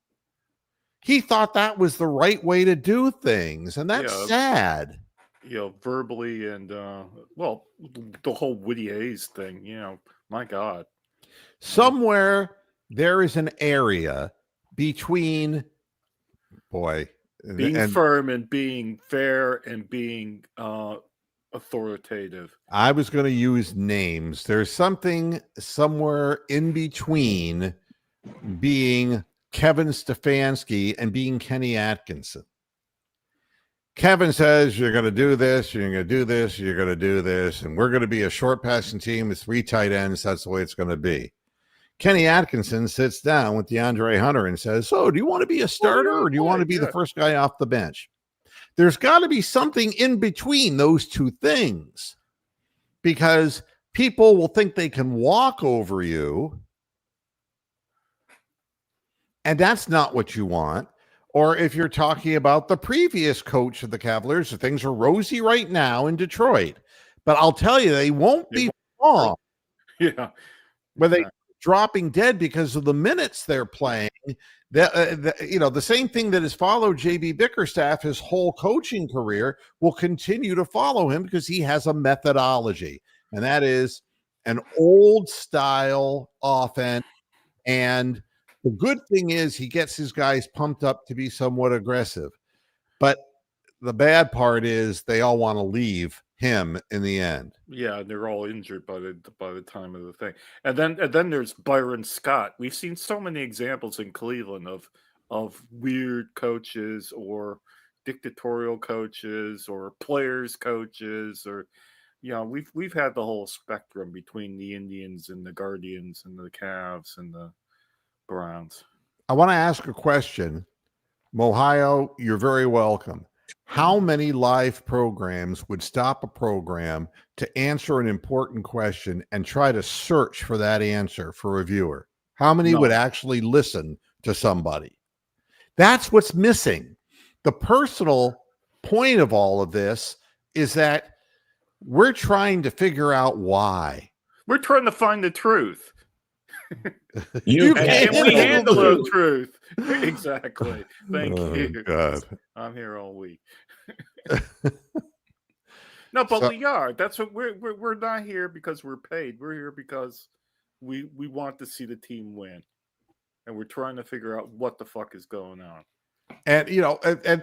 He thought that was the right way to do things, and that's sad. Verbally and the whole Woody Hayes thing. My God. Somewhere there is an area between being firm and being fair and being authoritative. I was going to use names. There's something somewhere in between being Kevin Stefanski and being Kenny Atkinson. Kevin says, you're going to do this, you're going to do this, you're going to do this, and we're going to be a short passing team with 3 tight ends. That's the way it's going to be. Kenny Atkinson sits down with DeAndre Hunter and says, so do you want to be a starter or do you want to be the first guy off the bench? There's got to be something in between those two things, because people will think they can walk over you, and that's not what you want. Or if you're talking about the previous coach of the Cavaliers, things are rosy right now in Detroit, but I'll tell you, they won't be long. Yeah. Where they dropping dead because of the minutes they're playing. The same thing that has followed JB Bickerstaff his whole coaching career will continue to follow him, because he has a methodology, and that is an old style offense. And the good thing is he gets his guys pumped up to be somewhat aggressive, but the bad part is they all want to leave him in the end. Yeah, and they're all injured by the time of the thing. And then there's Byron Scott. We've seen so many examples in Cleveland of weird coaches or dictatorial coaches or players coaches, or we've had the whole spectrum between the Indians and the Guardians and the Cavs and the Browns. I want to ask a question. Mohio, you're very welcome. How many live programs would stop a program to answer an important question and try to search for that answer for a viewer? How many would actually listen to somebody? That's what's missing. The personal point of all of this is that we're trying to figure out why. We're trying to find the truth. You And can't we handle handle the the truth. Exactly. Thank Oh, you. God. I'm here all week. No, but So- we are. That's what we're not here because we're paid. We're here because we want to see the team win, and we're trying to figure out what the fuck is going on. And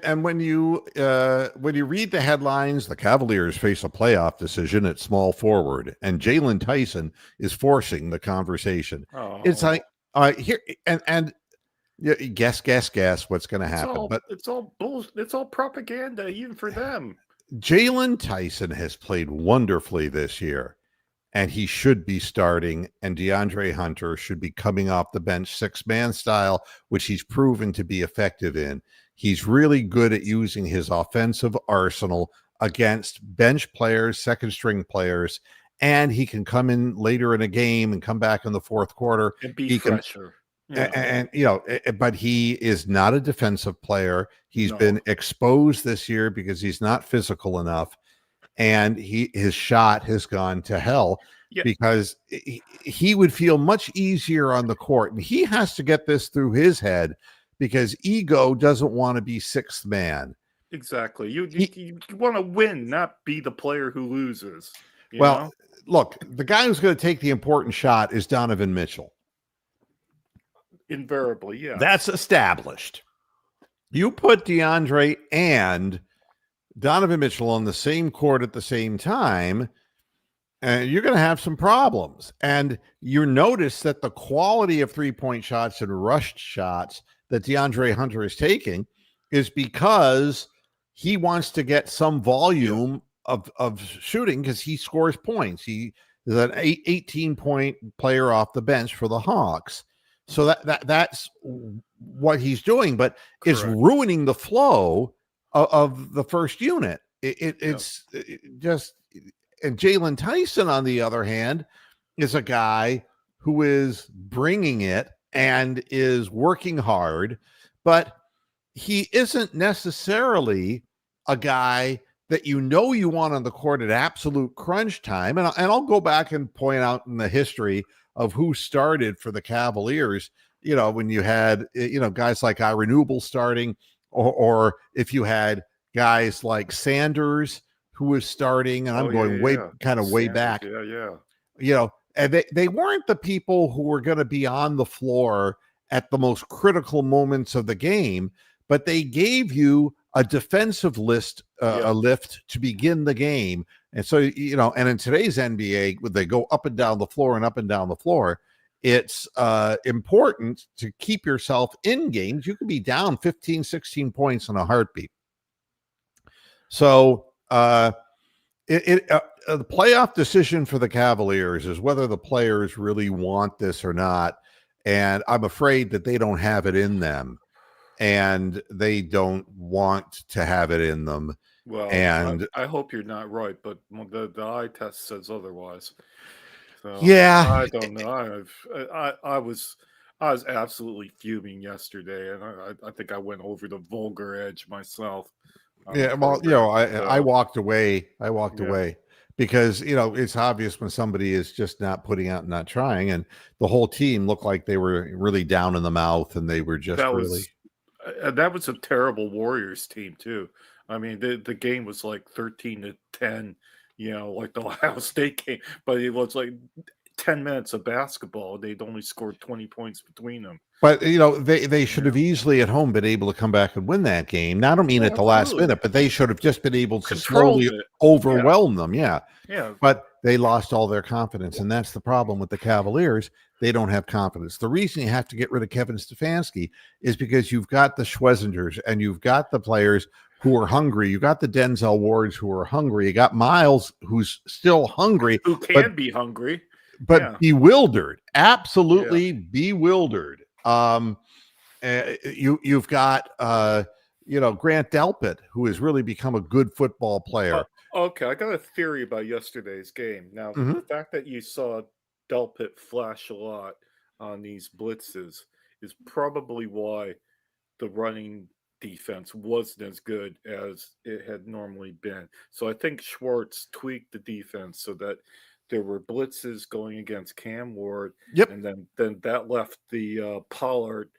and when you read the headlines, the Cavaliers face a playoff decision at small forward, and Jalen Tyson is forcing the conversation. Oh, It's like here and yeah, guess what's going to happen. But it's all bullshit. It's all propaganda, even for them. Jalen Tyson has played wonderfully this year, and he should be starting. And DeAndre Hunter should be coming off the bench 6-man style, which he's proven to be effective in. He's really good at using his offensive arsenal against bench players, second string players, and he can come in later in a game and come back in the fourth quarter And be He can- fresher. Yeah. and but he is not a defensive player. He's No. been exposed this year because he's not physical enough, and his shot has gone to hell Yeah. because he would feel much easier on the court, and he has to get this through his head because ego doesn't want to be sixth man. Exactly. You want to win, not be the player who loses. you Well, know? look, the guy who's going to take the important shot is Donovan Mitchell. Invariably, yeah. That's established. You put DeAndre and Donovan Mitchell on the same court at the same time, and you're going to have some problems. And you notice that the quality of three-point shots and rushed shots that DeAndre Hunter is taking is because he wants to get some volume of shooting because he scores points. He is an 18-point player off the bench for the Hawks. So that's what he's doing, but it's Correct. ruining the flow of the first unit. It's just, and Jalen Tyson, on the other hand, is a guy who is bringing it and is working hard, but he isn't necessarily a guy that you want on the court at absolute crunch time. And I'll go back and point out in the history of who started for the Cavaliers, when you had, guys like Ira Newble starting, or if you had guys like Sanders who was starting, and I'm going way Sanders, back. Yeah. And they weren't the people who were going to be on the floor at the most critical moments of the game, but they gave you a defensive lift to begin the game. And so, and in today's NBA, when they go up and down the floor and up and down the floor, it's important to keep yourself in games. You can be down 15, 16 points in a heartbeat. So the playoff decision for the Cavaliers is whether the players really want this or not. And I'm afraid that they don't have it in them, and they don't want to have it in them. Well, and I hope you're not right, but the eye test says otherwise. So Yeah. I don't know. I was absolutely fuming yesterday, and I think I went over the vulgar edge myself. on the Yeah, well, program. I walked away. Yeah. Because it's obvious when somebody is just not putting out and not trying, and the whole team looked like they were really down in the mouth, and they were just that really. that was a terrible Warriors team too. I mean, the game was like 13-10, like the Ohio State game, but it was like 10 minutes of basketball. They'd only scored 20 points between them. But they should have easily at home been able to come back and win that game. Now, I don't mean at the last Absolutely. minute, but they should have just been able to Controlled slowly it. overwhelm them. Yeah. Yeah. But they lost all their confidence, and that's the problem with the Cavaliers. They don't have confidence. The reason you have to get rid of Kevin Stefanski is because you've got the Schwezingers and you've got the players who are hungry. You got the Denzel Wards who are hungry. You got Miles who's still hungry, Who can be hungry. but Yeah. bewildered, absolutely bewildered. You've got Grant Delpit, who has really become a good football player. Okay, I got a theory about yesterday's game. Now, the fact that you saw Delpit flash a lot on these blitzes is probably why the running defense wasn't as good as it had normally been. So I think Schwartz tweaked the defense so that there were blitzes going against Cam Ward, Yep. and then that left the Pollard,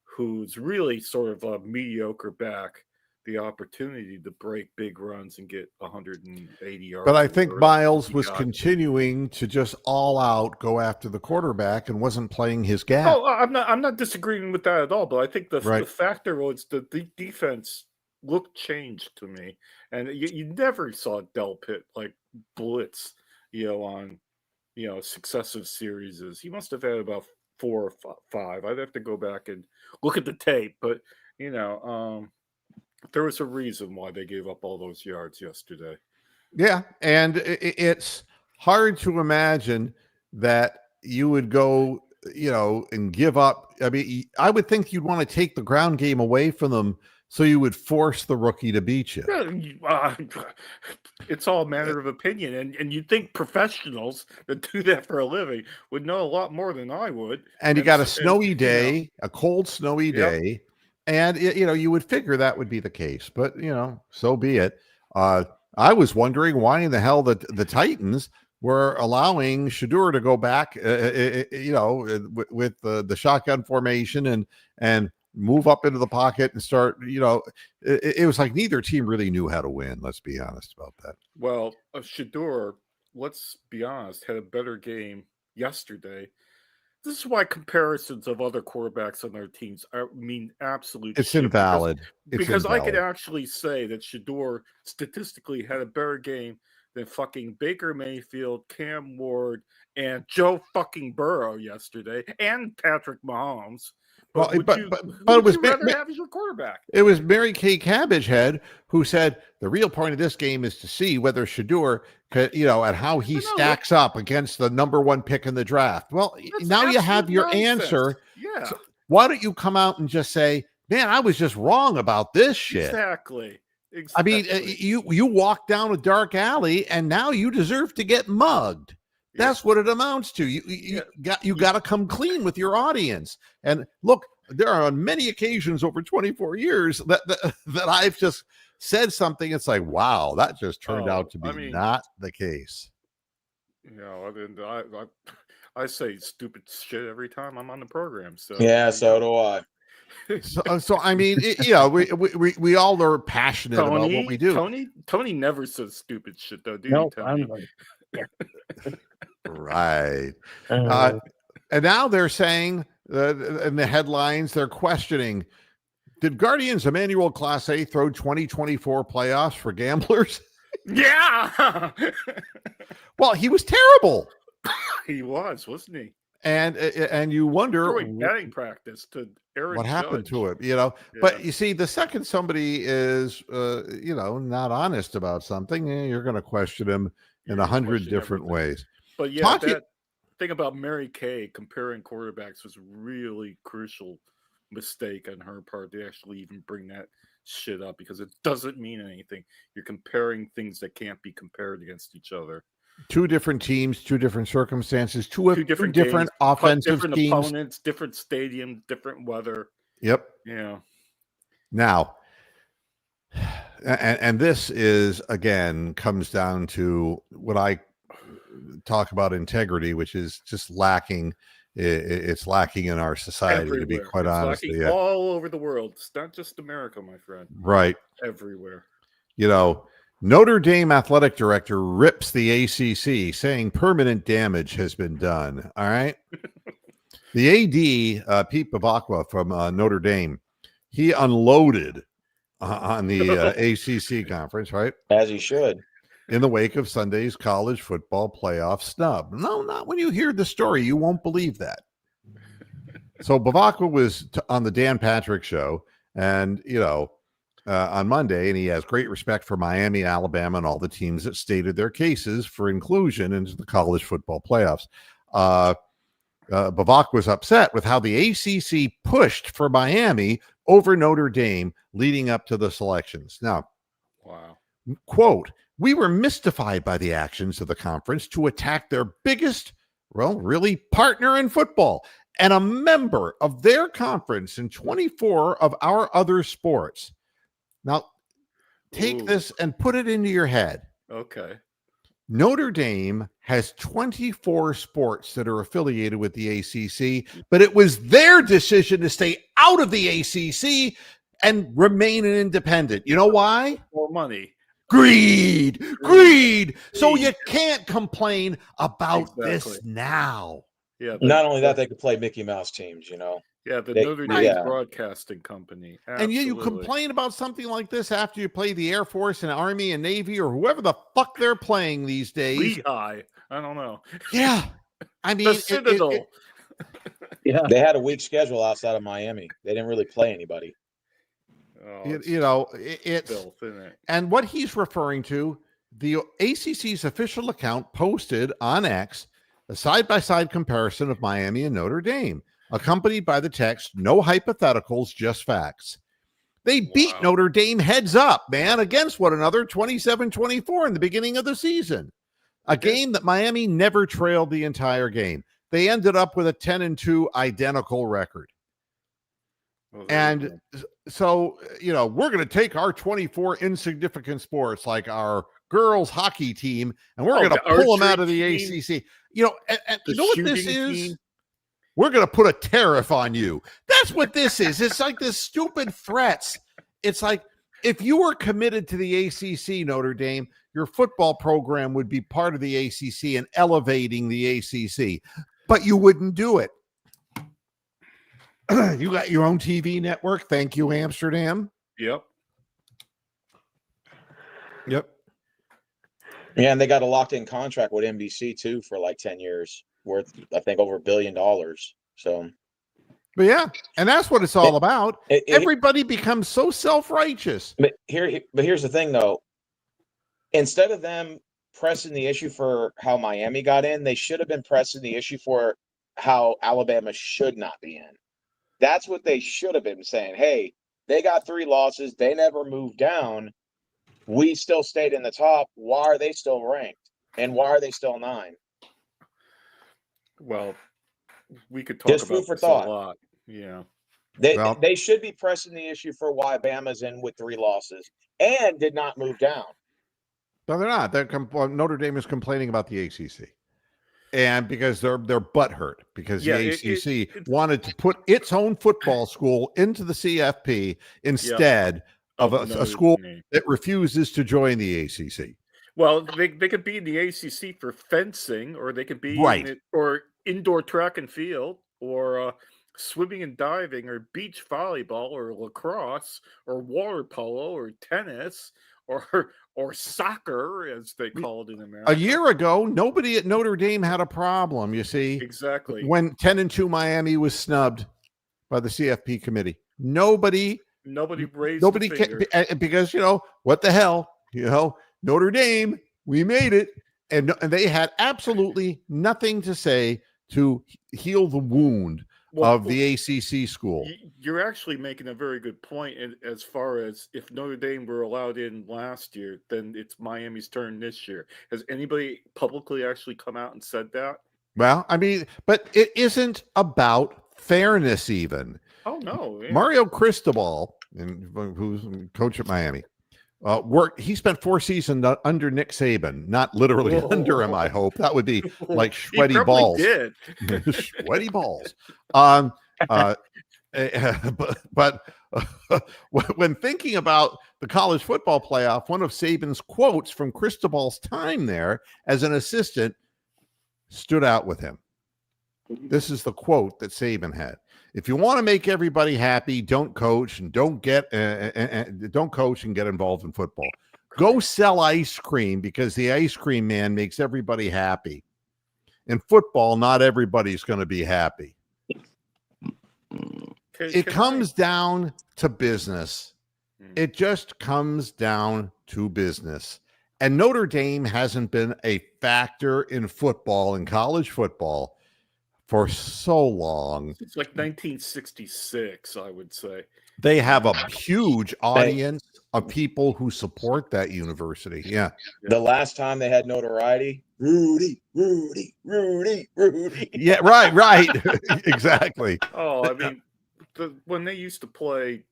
who's really sort of a mediocre back, the opportunity to break big runs and get 180 yards. But I think Miles he was got. continuing to just all out go after the quarterback and wasn't playing his gap. Oh, I'm not disagreeing with that at all, but I think the Right. factor was the defense looked changed to me, and you never saw Del Pitt like blitz, on successive series. He must have had about 4 or 5. I'd have to go back and look at the tape, but there was a reason why they gave up all those yards yesterday. Yeah, and it's hard to imagine that you would go, and give up. I mean, I would think you'd want to take the ground game away from them so you would force the rookie to beat you. It's all a matter of opinion, and you'd think professionals that do that for a living would know a lot more than I would. And you got a snowy day, a cold, snowy day, and you would figure that would be the case. But so be it. I was wondering why in the hell the Titans were allowing Shedeur to go back, with the shotgun formation and move up into the pocket and start. It was like neither team really knew how to win. Let's be honest about that. Well, Shedeur, let's be honest, had a better game yesterday. This is why comparisons of other quarterbacks on their teams mean absolute It's shit, invalid. Because I could invalid. actually say that Shedeur statistically had a better game than fucking Baker Mayfield, Cam Ward, and Joe fucking Burrow yesterday, and Patrick Mahomes. Well, Would but you it was rather have as your quarterback? It was Mary Kay Cabbagehead who said the real point of this game is to see whether Shedeur could, and how he stacks up against the number 1 pick in the draft. Well, now you have your answer. Yeah. So why don't you come out and just say, man, I was just wrong about this shit. Exactly. I mean, you walk down a dark alley and now you deserve to get mugged. That's what it amounts to. You got to come clean with your audience. And look, there are on many occasions over 24 years that I've just said something. It's like, wow, that just turned out to be not the case. I say stupid shit every time I'm on the program. So yeah, so do I. So I mean, we all are passionate about what we do. Tony never says stupid shit though, do Nope, you, Tony? Right. And now they're saying in the headlines, they're questioning, did Guardians Emmanuel Clase throw 2024 playoffs for gamblers? Yeah. Well, he was terrible. He was, wasn't he? And you wonder Throwing batting practice to Aaron what happened Judge. to him, But you see, the second somebody is, not honest about something, you're going to question him in 100 different ways. But yeah, that thing about Mary Kay comparing quarterbacks was really crucial mistake on her part to actually even bring that shit up, because it doesn't mean anything. You're comparing things that can't be compared against each other. 2 different teams, 2 different circumstances, two different games, offensive different teams, opponents, different stadium, different weather. Yep. Yeah. Now, and this is again comes down to what I talk about integrity, which is just lacking. It's lacking in our society, Everywhere. to be quite it's honest. Lacking all over the world. It's not just America, my friend. Right. Everywhere. Notre Dame athletic director rips the ACC, saying permanent damage has been done. All right. The AD, Pete Bavacqua from Notre Dame, he unloaded on the ACC conference, right? As he should. In the wake of Sunday's college football playoff snub. No, not when you hear the story. You won't believe that. So Bavacqua was on the Dan Patrick show, and, on Monday, and he has great respect for Miami, Alabama, and all the teams that stated their cases for inclusion into the college football playoffs. Bavacqua was upset with how the ACC pushed for Miami over Notre Dame leading up to the selections. Now, wow. Quote, we were mystified by the actions of the conference to attack their biggest, really partner in football and a member of their conference in 24 of our other sports. Now, take this and put it into your head. Okay. Notre Dame has 24 sports that are affiliated with the ACC, but it was their decision to stay out of the ACC and remain an independent. You know why? More money. Greed. So you can't complain about this Exactly. now. Yeah. Not only that, they could play Mickey Mouse teams, you know. Yeah, the They- Notre Dame yeah. Broadcasting Company. And you Absolutely. complain about something like this after you play the Air Force and Army and Navy or whoever the fuck they're playing these days. Lehigh. I don't know. Yeah. I mean, The Citadel. They had a weak schedule outside of Miami. They didn't really play anybody. Oh, it's filth, isn't it? and what he's referring to, the ACC's official account posted on X a side-by-side comparison of Miami and Notre Dame, accompanied by the text, "No hypotheticals, just facts." They beat Wow. Notre Dame heads up, man, against one another 27-24 in the beginning of the season. A game that Miami never trailed the entire game. They ended up with a 10-2 identical record. Well, there you And go. so, we're going to take our 24 insignificant sports like our girls hockey team, and we're Oh, going to the pull them out of the archery team, ACC. And the you know what this shooting is? team. We're going to put a tariff on you. That's what this is. It's like this stupid threats. It's like if you were committed to the ACC, Notre Dame, your football program would be part of the ACC and elevating the ACC, but you wouldn't do it. You got your own TV network. Thank you, Amsterdam. Yep. Yep. Yeah, and they got a locked-in contract with NBC too for like 10 years, worth I think over $1 billion. So, But yeah, and that's what it's all about. it- Everybody becomes so self-righteous. but here's the thing though. Instead of them pressing the issue for how Miami got in, they should have been pressing the issue for how Alabama should not be in. That's what they should have been saying. Hey, they got 3 losses. They never moved down. We still stayed in the top. Why are they still ranked? And why are they still 9? Well, we could talk Just about food for this thought. a lot. Yeah. They should be pressing the issue for why Bama's in with 3 losses and did not move down. No, they're not. Notre Dame is complaining about the ACC, and because they're butthurt because Yeah, the it- ACC wanted to put its own football school into the CFP instead of a Notre school Dame. that refuses to join the ACC. Well, they could be in the ACC for fencing, or they could be Right. in it, or indoor track and field, or swimming and diving, or beach volleyball, or lacrosse, or water polo, or tennis, or soccer, as they call it in America. A year ago, nobody at Notre Dame had a problem. You see, Exactly. when 10-2 Miami was snubbed by the CFP committee, nobody raised nobody a finger. because what the hell, Notre Dame, we made it, and they had absolutely nothing to say to heal the wound of the ACC school. You're actually making a very good point as far as if Notre Dame were allowed in last year, then it's Miami's turn this year. Has anybody publicly actually come out and said that? Well, I mean, but it isn't about fairness even. Oh, no. Yeah. Mario Cristobal, who's coach at Miami, he spent 4 seasons under Nick Saban, not literally under him, I hope. That would be like He sweaty probably balls. did. Sweaty balls. But when thinking about the college football playoff, one of Saban's quotes from Cristobal's time there as an assistant stood out with him. This is the quote that Saban had: "If you want to make everybody happy, don't coach and don't coach and get involved in football. Go sell ice cream because the ice cream man makes everybody happy. In football, not everybody's going to be happy." It comes down to business. It just comes down to business. And Notre Dame hasn't been a factor in football, in college football, for so long. It's like 1966, I would say. They have a huge audience of people who support that university. Yeah. The last time they had notoriety, Rudy. Yeah, right. Exactly. Oh, I mean, when they used to play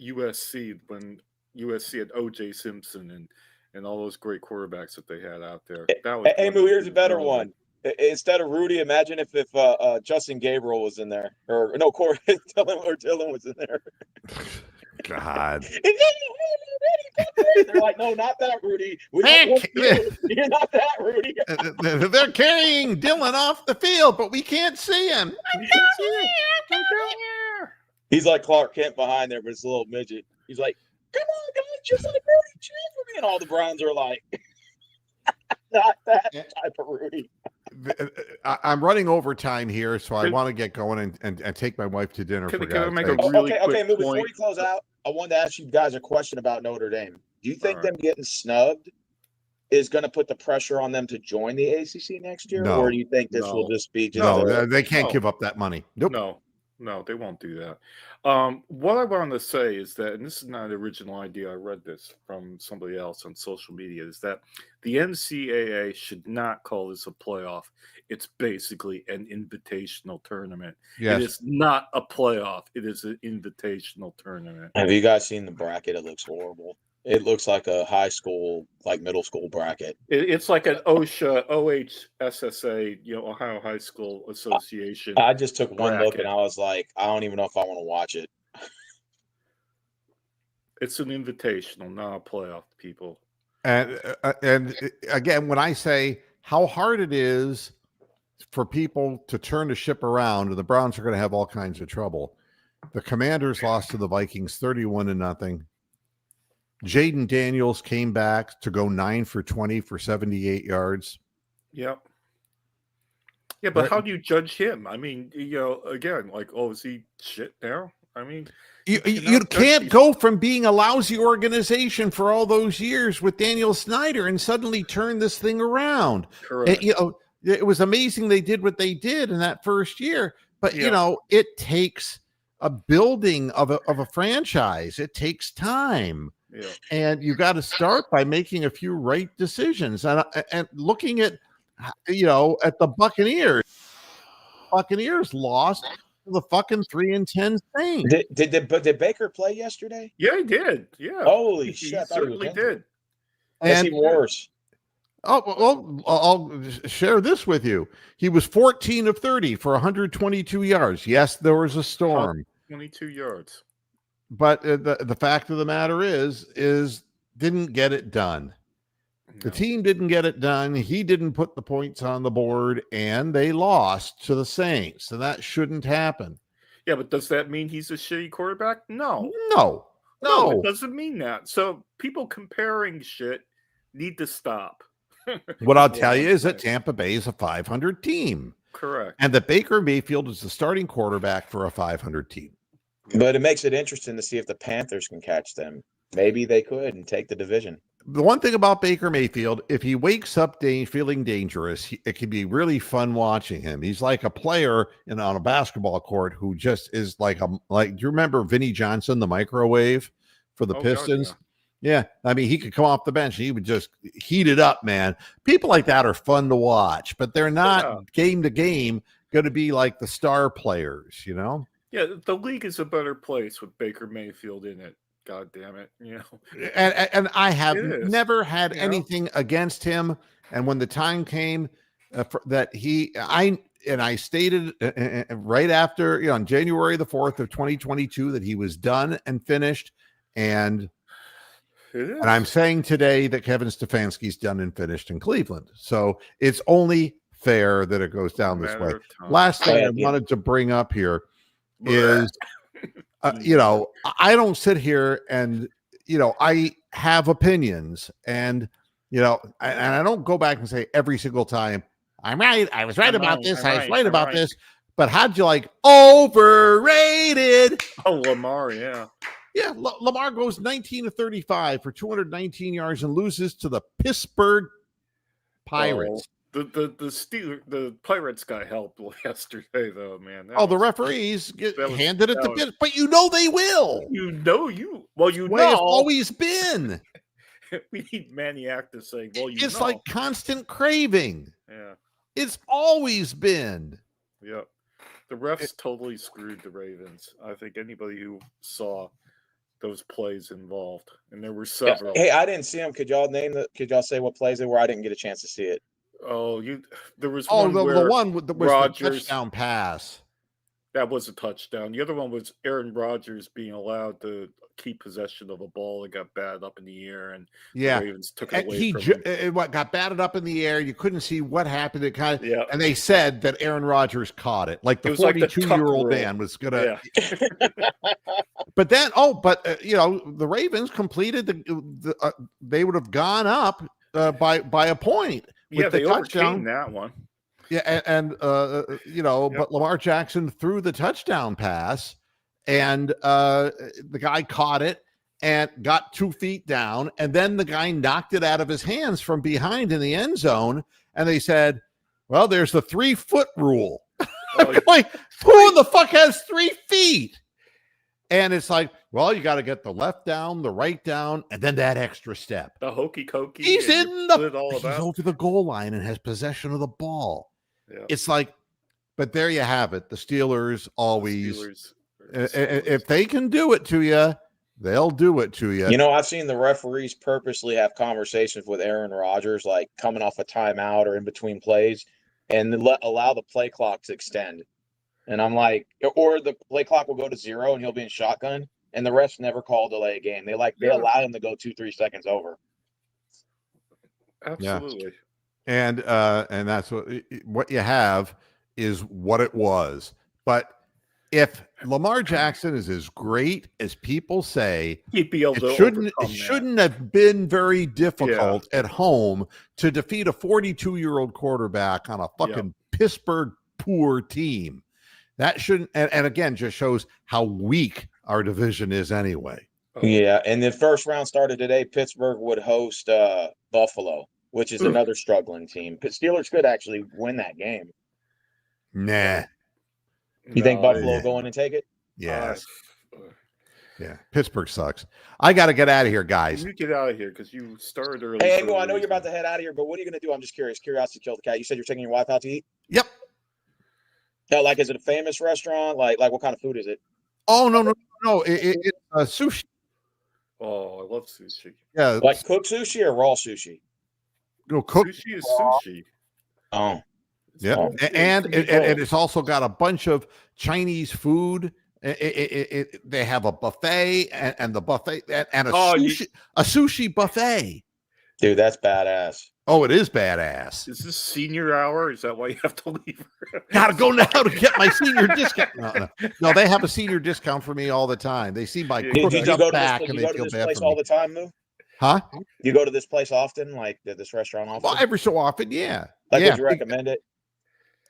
USC, when USC had O.J. Simpson and all those great quarterbacks that they had out there. That was Hey, Moo, here's a better really- one. Instead of Rudy, imagine if Justin Gabriel was in there, or no, Corey Dylan was in there. God. They're like, no, not that Rudy. We don't want you. You're not that Rudy. They're carrying Dylan off the field, but we can't see him. He's like Clark Kent behind there, but it's a little midget. He's like, come on, guys, just like Rudy, cheer for me. And all the Browns are like, not that type of Rudy. I'm running overtime here, so I want to get going and take my wife to dinner. Can For I God's make sake. a really Okay, quick Moo, before point? we close out, I wanted to ask you guys a question about Notre Dame. Do you think All right. them getting snubbed is going to put the pressure on them to join the ACC next year? No. Or do you think this will No. just be just No, they can't No. give up that money. Nope. No, they won't do that. What I wanted to say is that, and this is not an original idea, I read this from somebody else on social media, is that the NCAA should not call this a playoff. It's basically an invitational tournament. Yes. It is not a playoff. It is an invitational tournament. Have you guys seen the bracket? It looks horrible. It looks like a high school, like middle school bracket. It's like an OSHA, OHSSA, Ohio High School Association. I just took one look bracket. and I was like, I don't even know if I want to watch it. It's an invitational, not a playoff, people. And again, when I say how hard it is for people to turn the ship around, and the Browns are going to have all kinds of trouble. The Commanders lost to the Vikings 31-0. Jaden Daniels came back to go 9 for 20 for 78 yards. Yep. Yeah, but Right. how do you judge him? I mean, again, like, is he shit now? I mean, You cannot judge can't these- go from being a lousy organization for all those years with Daniel Snyder and suddenly turn this thing around. Correct. It was amazing they did what they did in that first year, but Yeah. it takes a building of a franchise. It takes time. Yeah. And you got to start by making a few right decisions and looking at at the Buccaneers. Buccaneers lost to the fucking 3-10 thing. Did Baker play yesterday? Yeah, he did. Yeah. Holy He shit! I thought he was certainly injured. did. That's And even worse. I'll share this with you. He was 14 of 30 for 122 yards. Yes, there was a storm, 22 yards. but the fact of the matter is didn't get it done. The team didn't get it done. He didn't put the points on the board, and they lost to the Saints. So that shouldn't happen. Yeah, but does that mean he's a shitty quarterback? No. No. It doesn't mean that. So people comparing shit need to stop. What I'll That's tell you I'm is that saying. Tampa Bay is a 500 team, Correct. and that Baker Mayfield is the starting quarterback for a 500 team. But it makes it interesting to see if the Panthers can catch them. Maybe they could and take the division. The one thing about Baker Mayfield, if he wakes up feeling dangerous, it can be really fun watching him. He's like a player on a basketball court who just is like do you remember Vinnie Johnson, the microwave for the Oh, God, Pistons? Yeah. I mean, he could come off the bench and he would just heat it up, man. People like that are fun to watch, but they're not game to game going to be like the star players, Yeah, the league is a better place with Baker Mayfield in it. God damn it. And I have It is, never had anything against him. And when the time came that I stated right after, on January the 4th of 2022, that he was done and finished. And I'm saying today that Kevin Stefanski's done and finished in Cleveland. So it's only fair that it goes down this way. Last thing I wanted to bring up here is, I don't sit here and, I have opinions and, and I don't go back and say every single time, I'm right. I was right about this. I was right about this. But how'd you like overrated? Oh, Lamar, yeah. Yeah, Lamar goes 19 of 35 for 219 yards and loses to the Pittsburgh Pirates. The Pirates got helped yesterday, though, man. The referees handed it to was- Pittsburgh, but they will. The way it's always been. We need Maniac to say, It's like constant craving. Yeah. It's always been. Yep. The refs totally screwed the Ravens. I think anybody who saw those plays involved, and there were Yeah. several. Hey, I didn't see them. Could y'all say what plays they were? I didn't get a chance to see it. Oh, there was Oh, one the where one was the Rodgers touchdown pass. that was a touchdown. The other one was Aaron Rodgers being allowed to keep possession of a ball that got batted up in the air, and Yeah, the Ravens took it and away he from him. what got batted up in the air. You couldn't see what happened. It kind of, Yeah. and they said that Aaron Rodgers caught it. Like It the was like the tuck 42-year-old rule. man was gonna. Yeah. But then, the Ravens completed they would have gone up by a point with Yeah, the they touchdown. overcame that one. Yeah, but Lamar Jackson threw the touchdown pass, and the guy caught it and got 2 feet down, and then the guy knocked it out of his hands from behind in the end zone, and they said, well, there's the 3-foot rule. Like, who in the fuck has 3 feet? And it's like, well, you got to get the left down, the right down, and then that extra step. The hokey cokey. He's and in you the put it all he's about. over the goal line and has possession of the ball. Yeah. It's like, but there you have it. The Steelers always, Steelers. if they can do it to you, they'll do it to you. You know, I've seen the referees purposely have conversations with Aaron Rodgers, like coming off a timeout or in between plays, and allow the play clock to extend. And I'm like, or the play clock will go to 0 and he'll be in shotgun, and the refs never call delay a game. They allow him to go 2-3 seconds over. Absolutely. And that's what you have is what it was. But if Lamar Jackson is as great as people say, He'd be able to it overcome that. shouldn't have been very difficult at home to defeat a 42-year-old quarterback on a fucking Pittsburgh poor team. That shouldn't, and again, just shows how weak our division is anyway. Yeah, and the first round started today. Pittsburgh would host Buffalo, which is another struggling team. Steelers could actually win that game. Nah. You think Buffalo will go in and take it? Yes. Yeah. Pittsburgh sucks. I got to get out of here, guys. You get out of here because you started early. Hey, for Engel, a I know you're reason. about to head out of here, but what are you going to do? I'm just curious. Curiosity killed the cat. You said you're taking your wife out to eat? Yep. No, like, is it a famous restaurant? Like what kind of food is it? Oh, no. It's sushi. Oh, I love sushi. Yeah. Like cooked sushi or raw sushi? No, cook. Sushi is sushi. Oh. Yeah, Oh. and it's also got a bunch of Chinese food. They have a buffet and the buffet and a sushi buffet. Dude, that's badass. Oh, it is badass. Is this senior hour? Is that why you have to leave? Gotta go now to get my senior discount. No, they have a senior discount for me all the time. They see my Did you crooked go up to back this, and you they go to feel this bad place for all me. the time, Moo? Huh? You go to this place often, like this restaurant often? Well, every so often, yeah. Like, yeah. would you recommend it?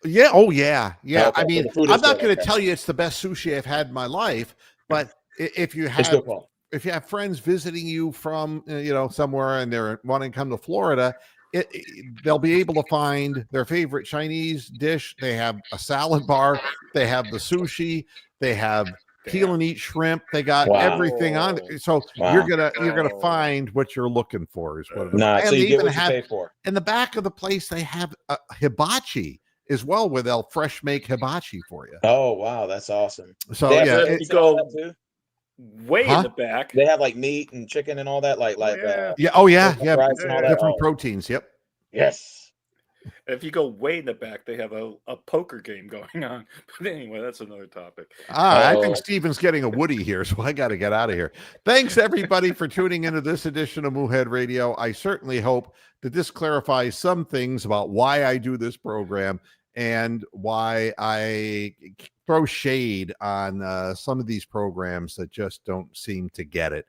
Yeah. Oh, yeah. Yeah. Okay, I so mean, the food I'm is not good, going to okay. tell you it's the best sushi I've had in my life, but if you It's have good call. if you have friends visiting you from somewhere and they're wanting to come to Florida, they'll be able to find their favorite Chinese dish. They have a salad bar. They have the sushi. They have peel and eat shrimp. They got everything on it. So you're gonna find what you're looking for. Is what it is. Nah, And so they you get even what you have pay for. in the back of the place. They have a hibachi as well, where they'll fresh make hibachi for you. Oh, wow, that's awesome. So They have yeah, ribs and all that too? Way Huh? in the back. They have like meat and chicken and all that, like yeah. Oh yeah, different yeah. rice and all that. Different Oh, proteins. Yep. yes. And if you go way in the back, they have a poker game going on. But anyway, that's another topic. I think Steven's getting a Woody here, so I got to get out of here. Thanks, everybody, for tuning into this edition of Moohead Radio. I certainly hope that this clarifies some things about why I do this program and why I throw shade on some of these programs that just don't seem to get it.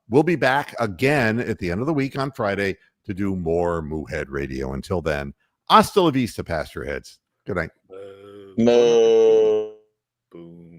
We'll be back again at the end of the week on Friday to do more Moohead Radio. Until then, hasta la vista, Pastor Heads. Good night. Moo. Boom.